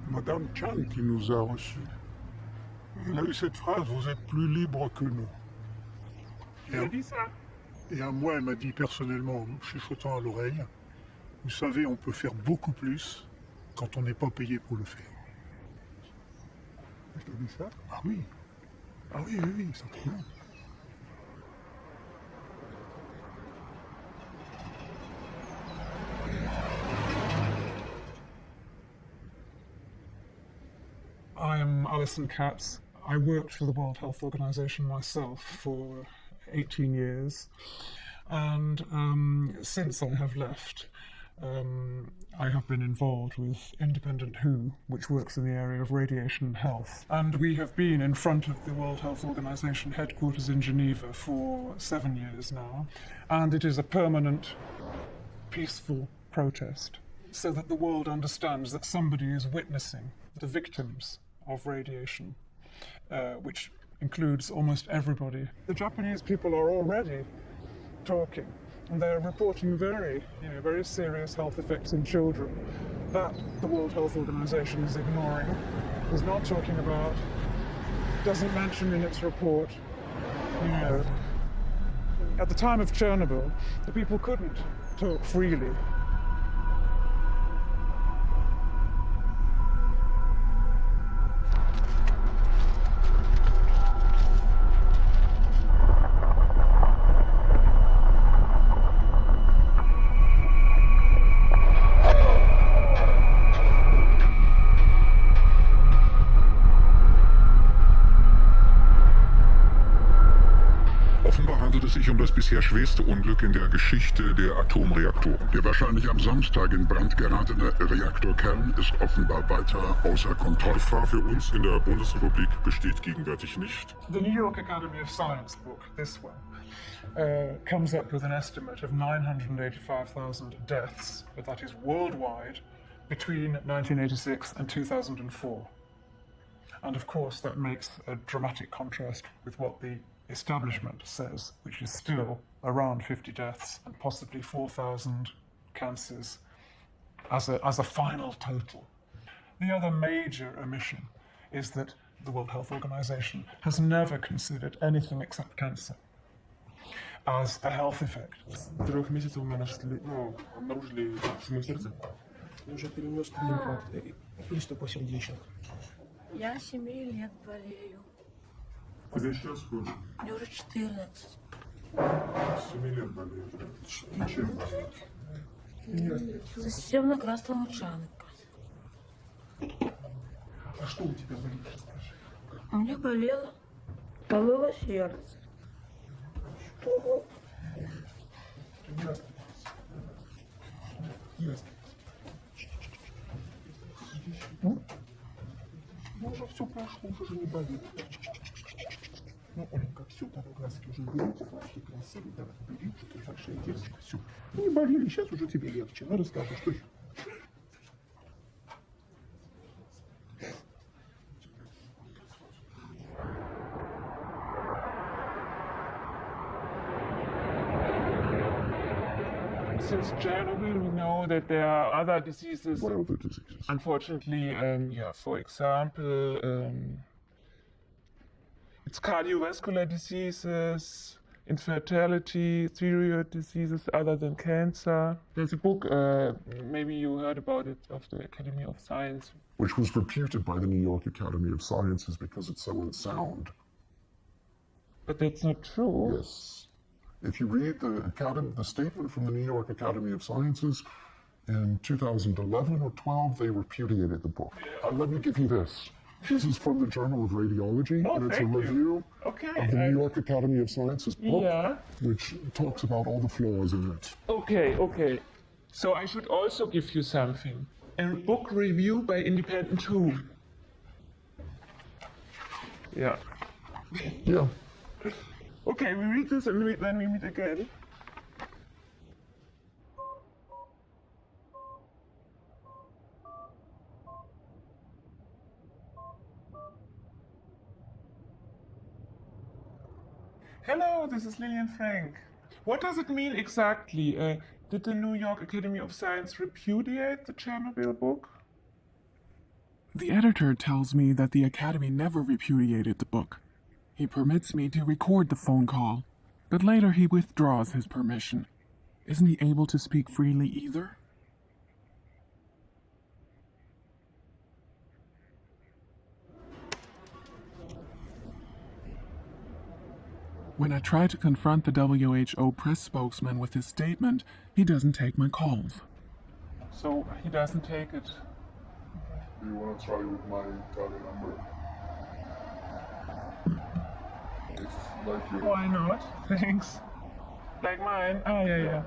Madame Chan qui nous a reçus. Elle a eu cette phrase, vous êtes plus libre que nous. Elle a dit ça. Et à moi, elle m'a dit personnellement, en chuchotant à l'oreille, vous savez, on peut faire beaucoup plus quand on n'est pas payé pour le faire. Je te dis ça? Ah oui. Ah oui, ça très bien. I am Alison Katz. I worked for the World Health Organization myself for 18 years, and since I have left, I have been involved with Independent WHO, which works in the area of radiation health. And we have been in front of the World Health Organization headquarters in Geneva for 7 years now, and it is a permanent, peaceful protest, so that the world understands that somebody is witnessing the victims of radiation, which includes almost everybody. The Japanese people are already talking, and they're reporting very serious health effects in children that the World Health Organization is ignoring, is not talking about, doesn't mention in its report. At the time of Chernobyl, the people couldn't talk freely. Offenbar handelt es sich um das bisher schwerste Unglück in der Geschichte der Atomreaktoren. Der wahrscheinlich am Samstag in Brand geratene Reaktorkern ist offenbar weiter außer Kontrolle. Für uns in der Bundesrepublik besteht gegenwärtig nicht. The New York Academy of Science book, this one, comes up with an estimate of 985,000 deaths, but that is worldwide, between 1986 and 2004. And of course that makes a dramatic contrast with what the establishment says, which is still around 50 deaths and possibly 4,000 cancers as a final total. The other major omission is that the World Health Organization has never considered anything except cancer as a health effect. 3 месяцев у меня нарушили сердце. уже перенес 3 инфаркта и приступа сердечных. Я 7 лет болею. Тебе сейчас сколько? Мне уже 14. 7 лет болеешь. Ты чем болеешь? Системно-красная лучанка. А что у тебя болит? Скажи. У меня болело сердце. Что? Ясно. Ну, уже все прошло, уже не болит. Ну, Оленька, все, давай глазки уже уберите, глазки красивые, давай, бери, что ты большая девочка, все. Не болели, сейчас уже тебе легче. Ну, расскажи, что еще? Since Chernobyl, we know that there are other diseases. What other diseases? Unfortunately, for example, it's cardiovascular diseases, infertility, thyroid diseases other than cancer. There's a book, maybe you heard about it, of the Academy of Science. Which was reputed by the New York Academy of Sciences because it's so unsound. But that's not true. Yes. If you read the statement from the New York Academy of Sciences in 2011 or 12, they repudiated the book. Let me give you this. This is from the Journal of Radiology, and it's a review of the New York Academy of Sciences book, which talks about all the flaws in it. Okay. So I should also give you something. A book review by Independent Who. Yeah. Yeah. Okay, we read this and then we meet again. Hello, this is Lillian Frank. What does it mean exactly? Did the New York Academy of Science repudiate the Chernobyl book? The editor tells me that the Academy never repudiated the book. He permits me to record the phone call, but later he withdraws his permission. Isn't he able to speak freely either? When I try to confront the WHO press spokesman with his statement, he doesn't take my calls. So he doesn't take it. Do you want to try with my data number? Like your... Why not? Thanks. Like mine? Oh, yeah.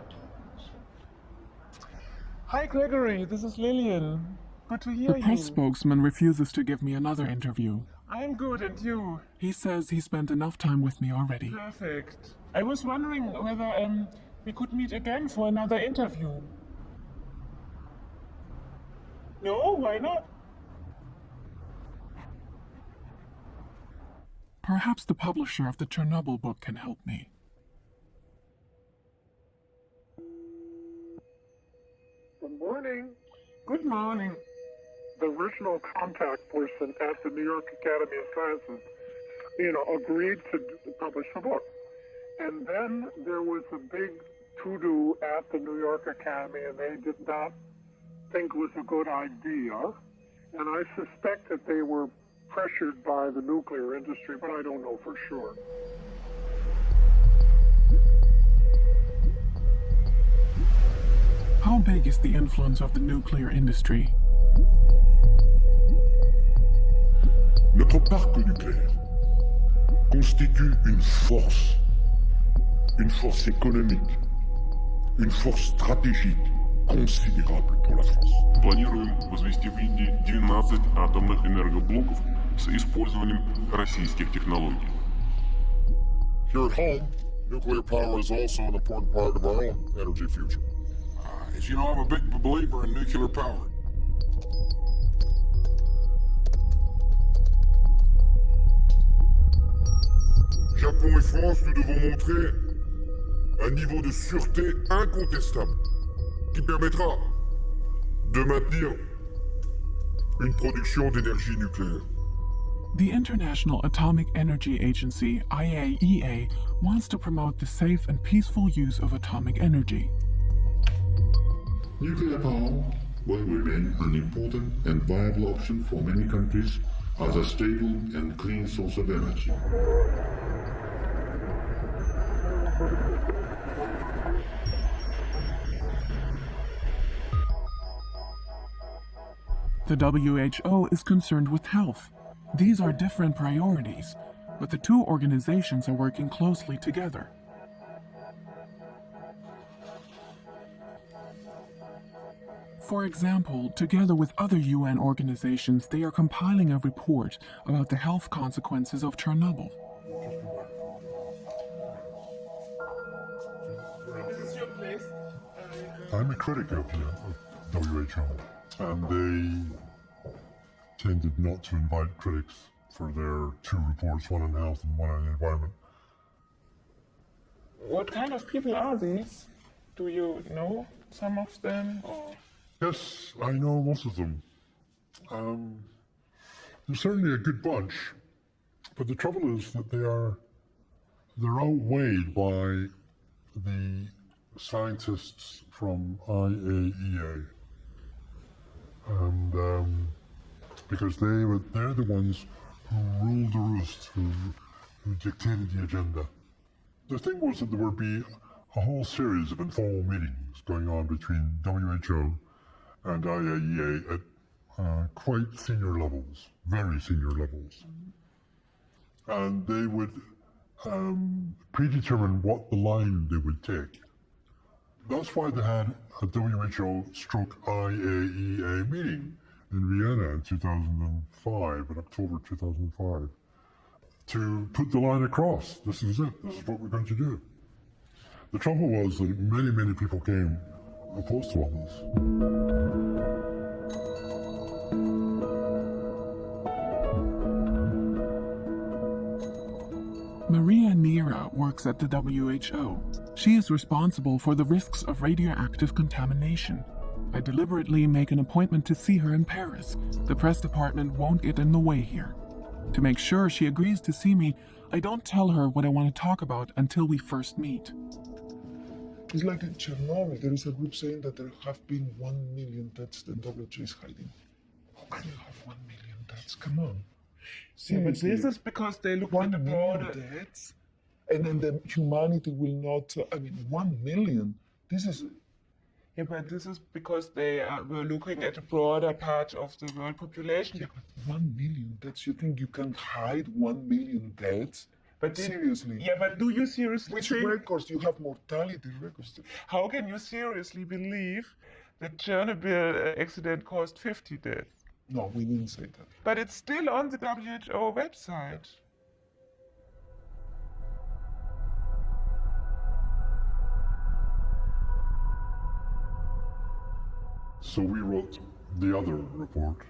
Hi, Gregory. This is Lillian. Good to hear The press spokesman refuses to give me another interview. I'm good, and you? He says he spent enough time with me already. Perfect. I was wondering whether we could meet again for another interview. No? Why not? Perhaps the publisher of the Chernobyl book can help me. Good morning. Good morning. The original contact person at the New York Academy of Sciences, agreed to publish the book. And then there was a big to-do at the New York Academy, and they did not think it was a good idea. And I suspect that they were pressured by the nuclear industry, but I don't know for sure. How big is the influence of the nuclear industry? Notre parc nucléaire constitue une force économique, une force stratégique considérable pour la France. Планируем возвести в Индии 12 атомных энергоблоков с использованием российских технологий. Here at home, nuclear power is also an important part of our own energy future. As you know, I'm a big believer in nuclear power. Japon et France, nous devons montrer un niveau de sûreté incontestable qui permettra de maintenir une production d'énergie nucléaire. The International Atomic Energy Agency, IAEA, wants to promote the safe and peaceful use of atomic energy. Nuclear power will remain an important and viable option for many countries as a stable and clean source of energy. The WHO is concerned with health. These are different priorities, but the two organizations are working closely together. For example, together with other UN organizations, they are compiling a report about the health consequences of Chernobyl. This is your place. I'm a critic of the WHO, and they tended not to invite critics for their two reports, one on health and one on the environment. What kind of people are these? Do you know some of them? Or? Yes, I know most of them. There's certainly a good bunch, but the trouble is that they're outweighed by the scientists from IAEA, and because they're the ones who ruled the roost, who dictated the agenda. The thing was that there would be a whole series of informal meetings going on between WHO and IAEA at quite senior levels, very senior levels. And they would predetermine what the line they would take. That's why they had a WHO/IAEA meeting in Vienna in 2005, in October 2005, to put the line across. This is it. This is what we're going to do. The trouble was that many, many people came opposed to all this. Maria Neira works at the WHO. She is responsible for the risks of radioactive contamination. I deliberately make an appointment to see her in Paris. The press department won't get in the way here. To make sure she agrees to see me, I don't tell her what I want to talk about until we first meet. It's like in Chernobyl, there is a group saying that there have been 1 million deaths that WHO is hiding. How can you have 1 million deaths? Come on. Yeah, but this is because they look at the broader deaths, and then the humanity will not. 1 million. This is. Yeah, but this is because they were looking at a broader part of the world population. Yeah, but 1 million deaths. You think you can hide 1 million deaths? But seriously? Yeah, but do you seriously Which think... records? You have mortality records. How can you seriously believe that Chernobyl accident caused 50 deaths? No, we didn't say that. But it's still on the WHO website. So we wrote the other report,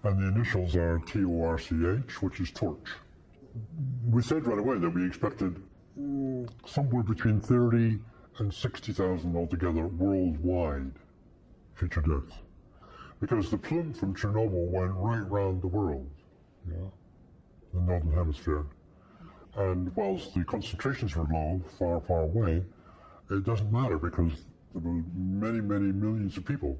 and the initials are TORCH, which is torch. We said right away that we expected somewhere between 30 and 60,000 altogether worldwide future deaths. Because the plume from Chernobyl went right round the world, the Northern Hemisphere. And whilst the concentrations were low, far, far away, it doesn't matter because there were many, many millions of people.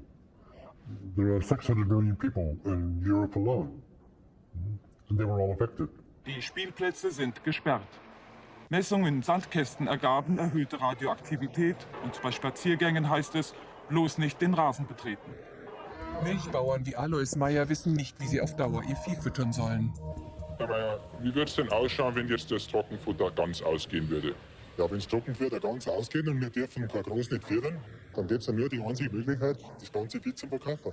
There are 600 million people in Europe alone, and they were all affected. Die Spielplätze sind gesperrt. Messungen in Sandkästen ergaben erhöhte Radioaktivität und bei Spaziergängen heißt es, bloß nicht den Rasen betreten. Milchbauern wie Alois Meyer wissen nicht, wie sie auf Dauer ihr Vieh füttern sollen. Aber wie würde es denn ausschauen, wenn jetzt das Trockenfutter ganz ausgehen würde? Ja, wenn das Trockenfutter ganz ausgeht und wir dürfen kein Groß nicht füttern, dann gibt es ja nur die einzige Möglichkeit, das ganze Vieh zu verkaufen.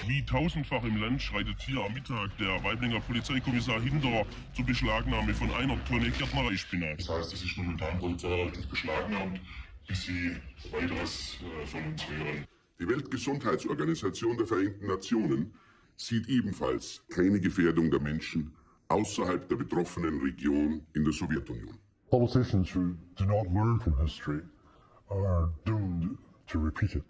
Wie tausendfach im Land schreitet hier am Mittag der Weiblinger Polizeikommissar Hinderer zur Beschlagnahme von 1 Tonne Gärtnereispinat. Das heißt, es ist momentan polizeirechtlich beschlagnahmt, bis Sie weiteres von uns hören. Die Weltgesundheitsorganisation der Vereinten Nationen sieht ebenfalls keine Gefährdung der Menschen außerhalb der betroffenen Region in der Sowjetunion. Politicians who do not learn from history are doomed to repeat it.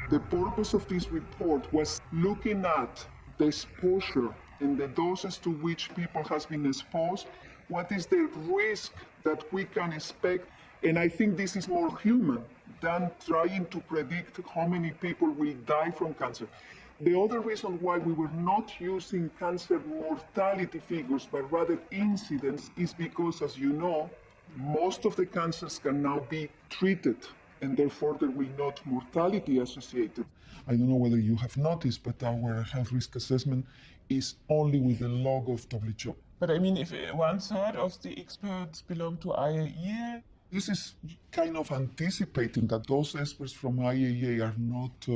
The purpose of this report was looking at the exposure and the doses to which people has been exposed, what is the risk that we can expect, and I think this is more human than trying to predict how many people will die from cancer. The other reason why we were not using cancer mortality figures, but rather incidence, is because, as you know, most of the cancers can now be treated, and therefore there will not mortality associated. I don't know whether you have noticed, but our health risk assessment is only with the log of WHO. But I mean, if 1/3 of the experts belong to IAEA, this is kind of anticipating that those experts from IAEA are not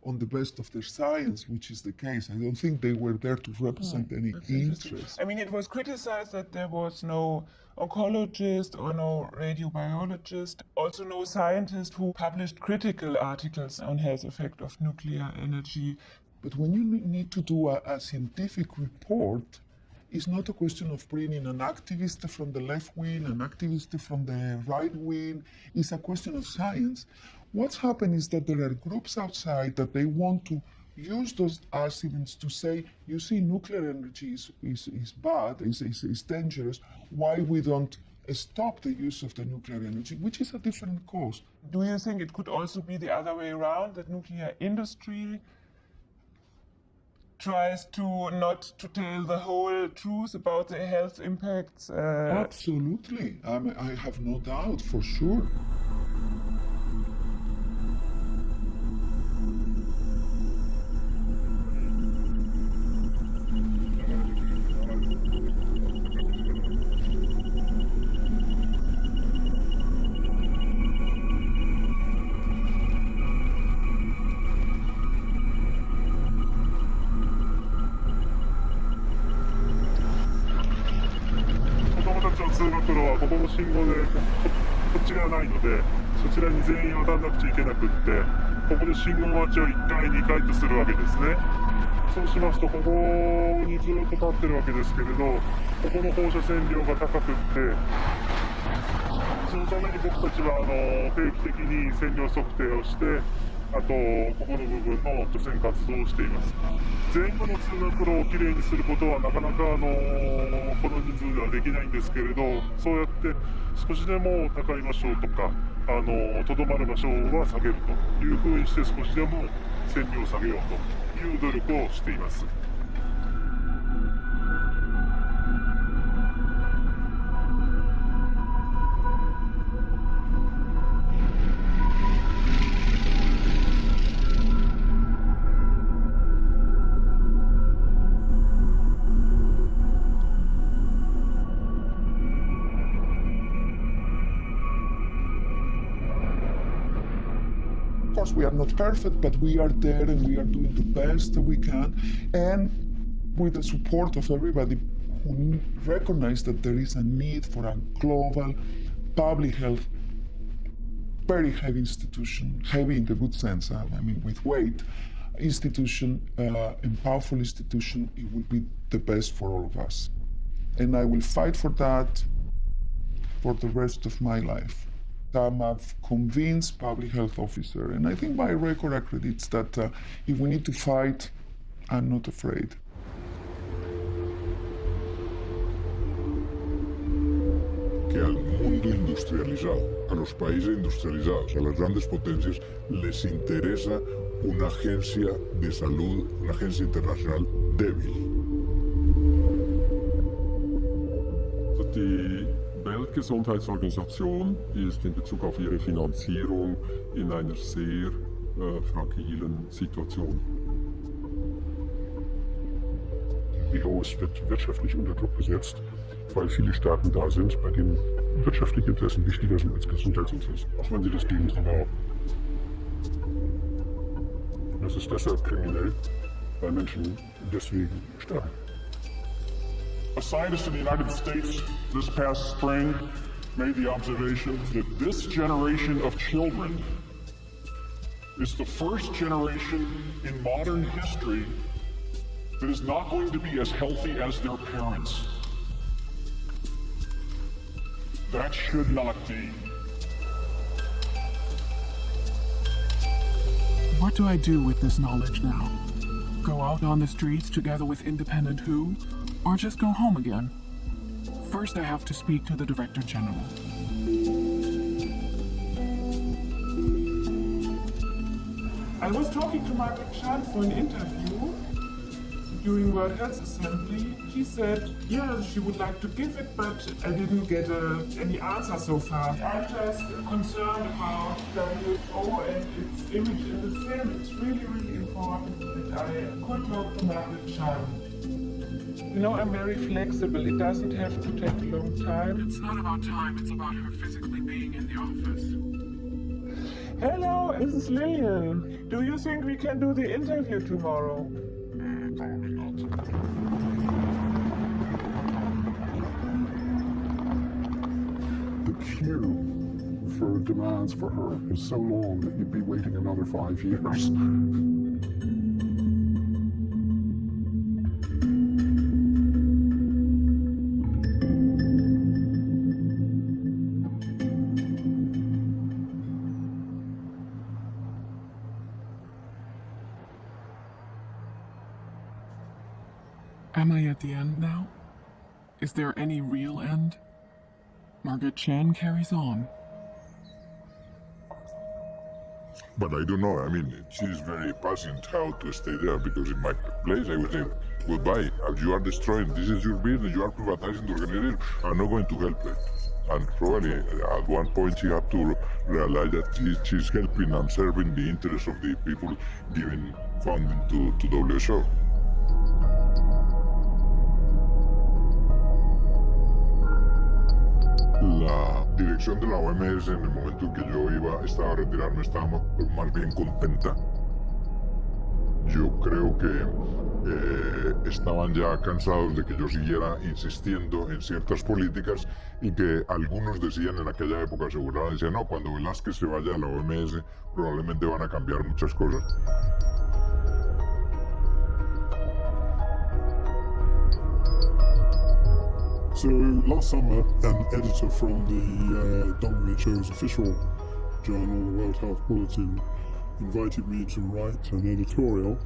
on the best of their science, which is the case. I don't think they were there to represent any interest. I mean, it was criticized that there was no oncologist or no radiobiologist, also no scientist who published critical articles on health effect of nuclear energy. But when you need to do a scientific report, it's not a question of bringing an activist from the left wing, an activist from the right wing. It's a question of science. What's happened is that there are groups outside that they want to use those arguments to say, you see, nuclear energy is bad, is dangerous. Why we don't stop the use of the nuclear energy, which is a different cause. Do you think it could also be the other way around, that nuclear industry tries to not to tell the whole truth about the health impacts? Absolutely. I have no doubt, for sure.ここの信号でこっちがないので、そちらに全員渡らなくちゃいけなくって、ここで信号待ちを1回2回とするわけですね。そうしますと、ここにずっと立ってるわけですけれど、ここの放射線量が高くって、そのために僕たちは定期的に線量測定をして、あとここの部分の除染活動をしています。全部の通学路をきれいにすることはなかなかこの人数ではできないんですけれど、そうやって少しでも高い場所とかとどまる場所は下げるというふうにして、少しでも線量を下げようという努力をしています。Of course, we are not perfect, but we are there and we are doing the best that we can, and with the support of everybody who recognize that there is a need for a global public health, very heavy institution, heavy in the good sense, I mean with weight, institution, and powerful institution. It will be the best for all of us. And I will fight for that for the rest of my life. I'm a convinced public health officer, and I think my record accredits that if we need to fight, I'm not afraid. Que al mundo industrializado, a los países industrializados, a las grandes potencias, les interesa una agencia de salud, una agencia internacional débil. Die Weltgesundheitsorganisation ist in Bezug auf ihre Finanzierung in einer sehr fragilen Situation. Die WHO wird wirtschaftlich unter Druck gesetzt, weil viele Staaten da sind, bei denen wirtschaftliche Interessen wichtiger sind als Gesundheitsinteressen, auch wenn sie das Gegenteil behaupten. Das ist deshalb kriminell, weil Menschen deswegen sterben. A scientist in the United States this past spring made the observation that this generation of children is the first generation in modern history that is not going to be as healthy as their parents. That should not be. What do I do with this knowledge now? Go out on the streets together with Independent Who? Or just go home again? First, I have to speak to the Director General. I was talking to Margaret Chan for an interview during World Health Assembly. She said, yeah, she would like to give it, but I didn't get any answer so far. I'm just concerned about WHO and its image in the film. It's really, really important that I could talk to Margaret Chan. You know, I'm very flexible. It doesn't have to take a long time. It's not about time, it's about her physically being in the office. Hello, this is Lillian. Do you think we can do the interview tomorrow? Probably not. The queue for demands for her is so long that you'd be waiting another 5 years. Am I at the end now? Is there any real end? Margaret Chan carries on. But I don't know, I mean, she's very patient how to stay there, because in my place I would say, goodbye, you are destroying, this is your business, you are privatizing the organization, I'm not going to help it. And probably at one point she have to realize that she's helping and serving the interests of the people giving funding to WHO. La dirección de la OMS en el momento en que yo estaba a retirarme, estaba más bien contenta. Yo creo que estaban ya cansados de que yo siguiera insistiendo en ciertas políticas y que algunos decían en aquella época, aseguraban, decían, no, cuando Velázquez se vaya a la OMS probablemente van a cambiar muchas cosas. So last summer, an editor from the WHO's official journal, the World Health Bulletin, invited me to write an editorial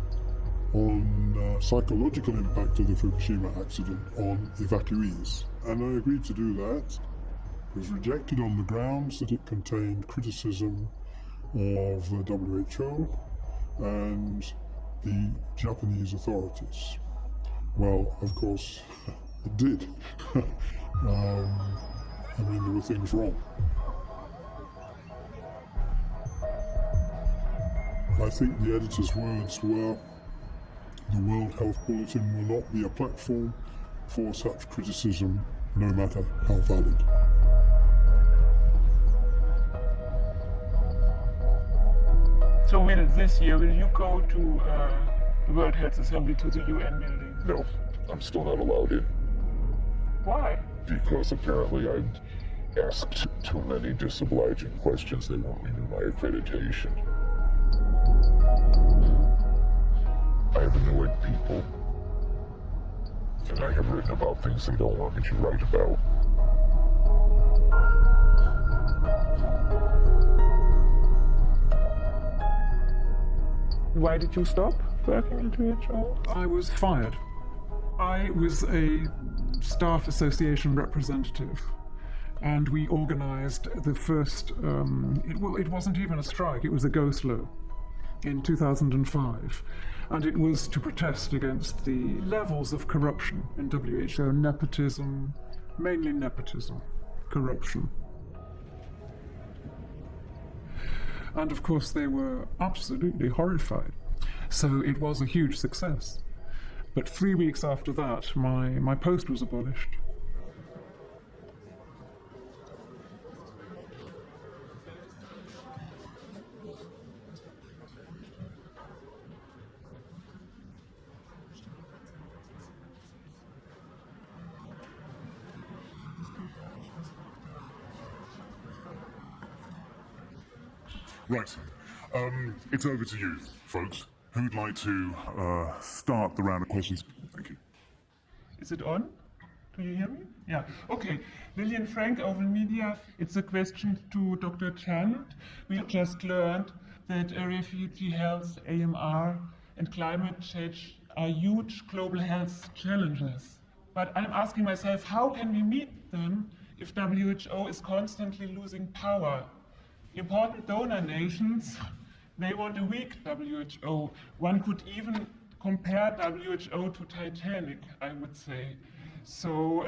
on psychological impact of the Fukushima accident on evacuees. And I agreed to do that. It was rejected on the grounds that it contained criticism of the WHO and the Japanese authorities. Well, of course, it did. I mean, there were things wrong. I think the editor's words were, the World Health Bulletin will not be a platform for such criticism, no matter how valid. So this year, will you go to the World Health Assembly, to the UN building? No, I'm still not allowed in. Why? Because apparently I've asked too many disobliging questions. They won't renew my accreditation. I have annoyed people, and I have written about things they don't want me to write about. Why did you stop working at WHO? I was fired. I was a staff association representative, and we organized the first, it wasn't even a strike, it was a go-slow in 2005. And it was to protest against the levels of corruption in WHO, nepotism, mainly nepotism, corruption. And of course they were absolutely horrified. So it was a huge success. But 3 weeks after that, my post was abolished. Right. It's over to you, folks. Who'd like to start the round of questions? Thank you. Is it on? Do you hear me? Yeah. Okay. Lillian Frank, Oval Media. It's a question to Dr. Chan. We just learned that refugee health, AMR, and climate change are huge global health challenges. But I'm asking myself, how can we meet them if WHO is constantly losing power? Important donor nations, they want a weak WHO. One could even compare WHO to Titanic, I would say. So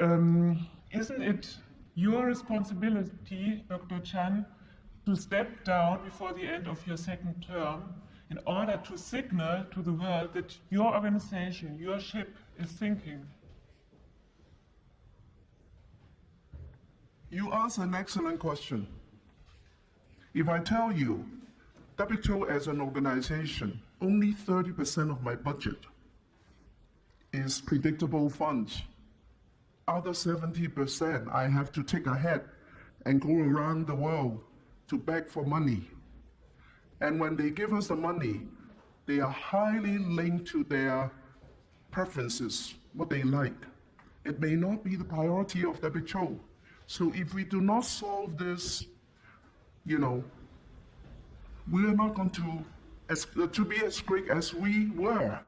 isn't it your responsibility, Dr. Chan, to step down before the end of your second term in order to signal to the world that your organization, your ship is sinking? You ask an excellent question. If I tell you, WHO as an organization, only 30% of my budget is predictable funds. Other 70% I have to take ahead and go around the world to beg for money. And when they give us the money, they are highly linked to their preferences, what they like. It may not be the priority of WHO. So if we do not solve this, we are not going to be as great as we were.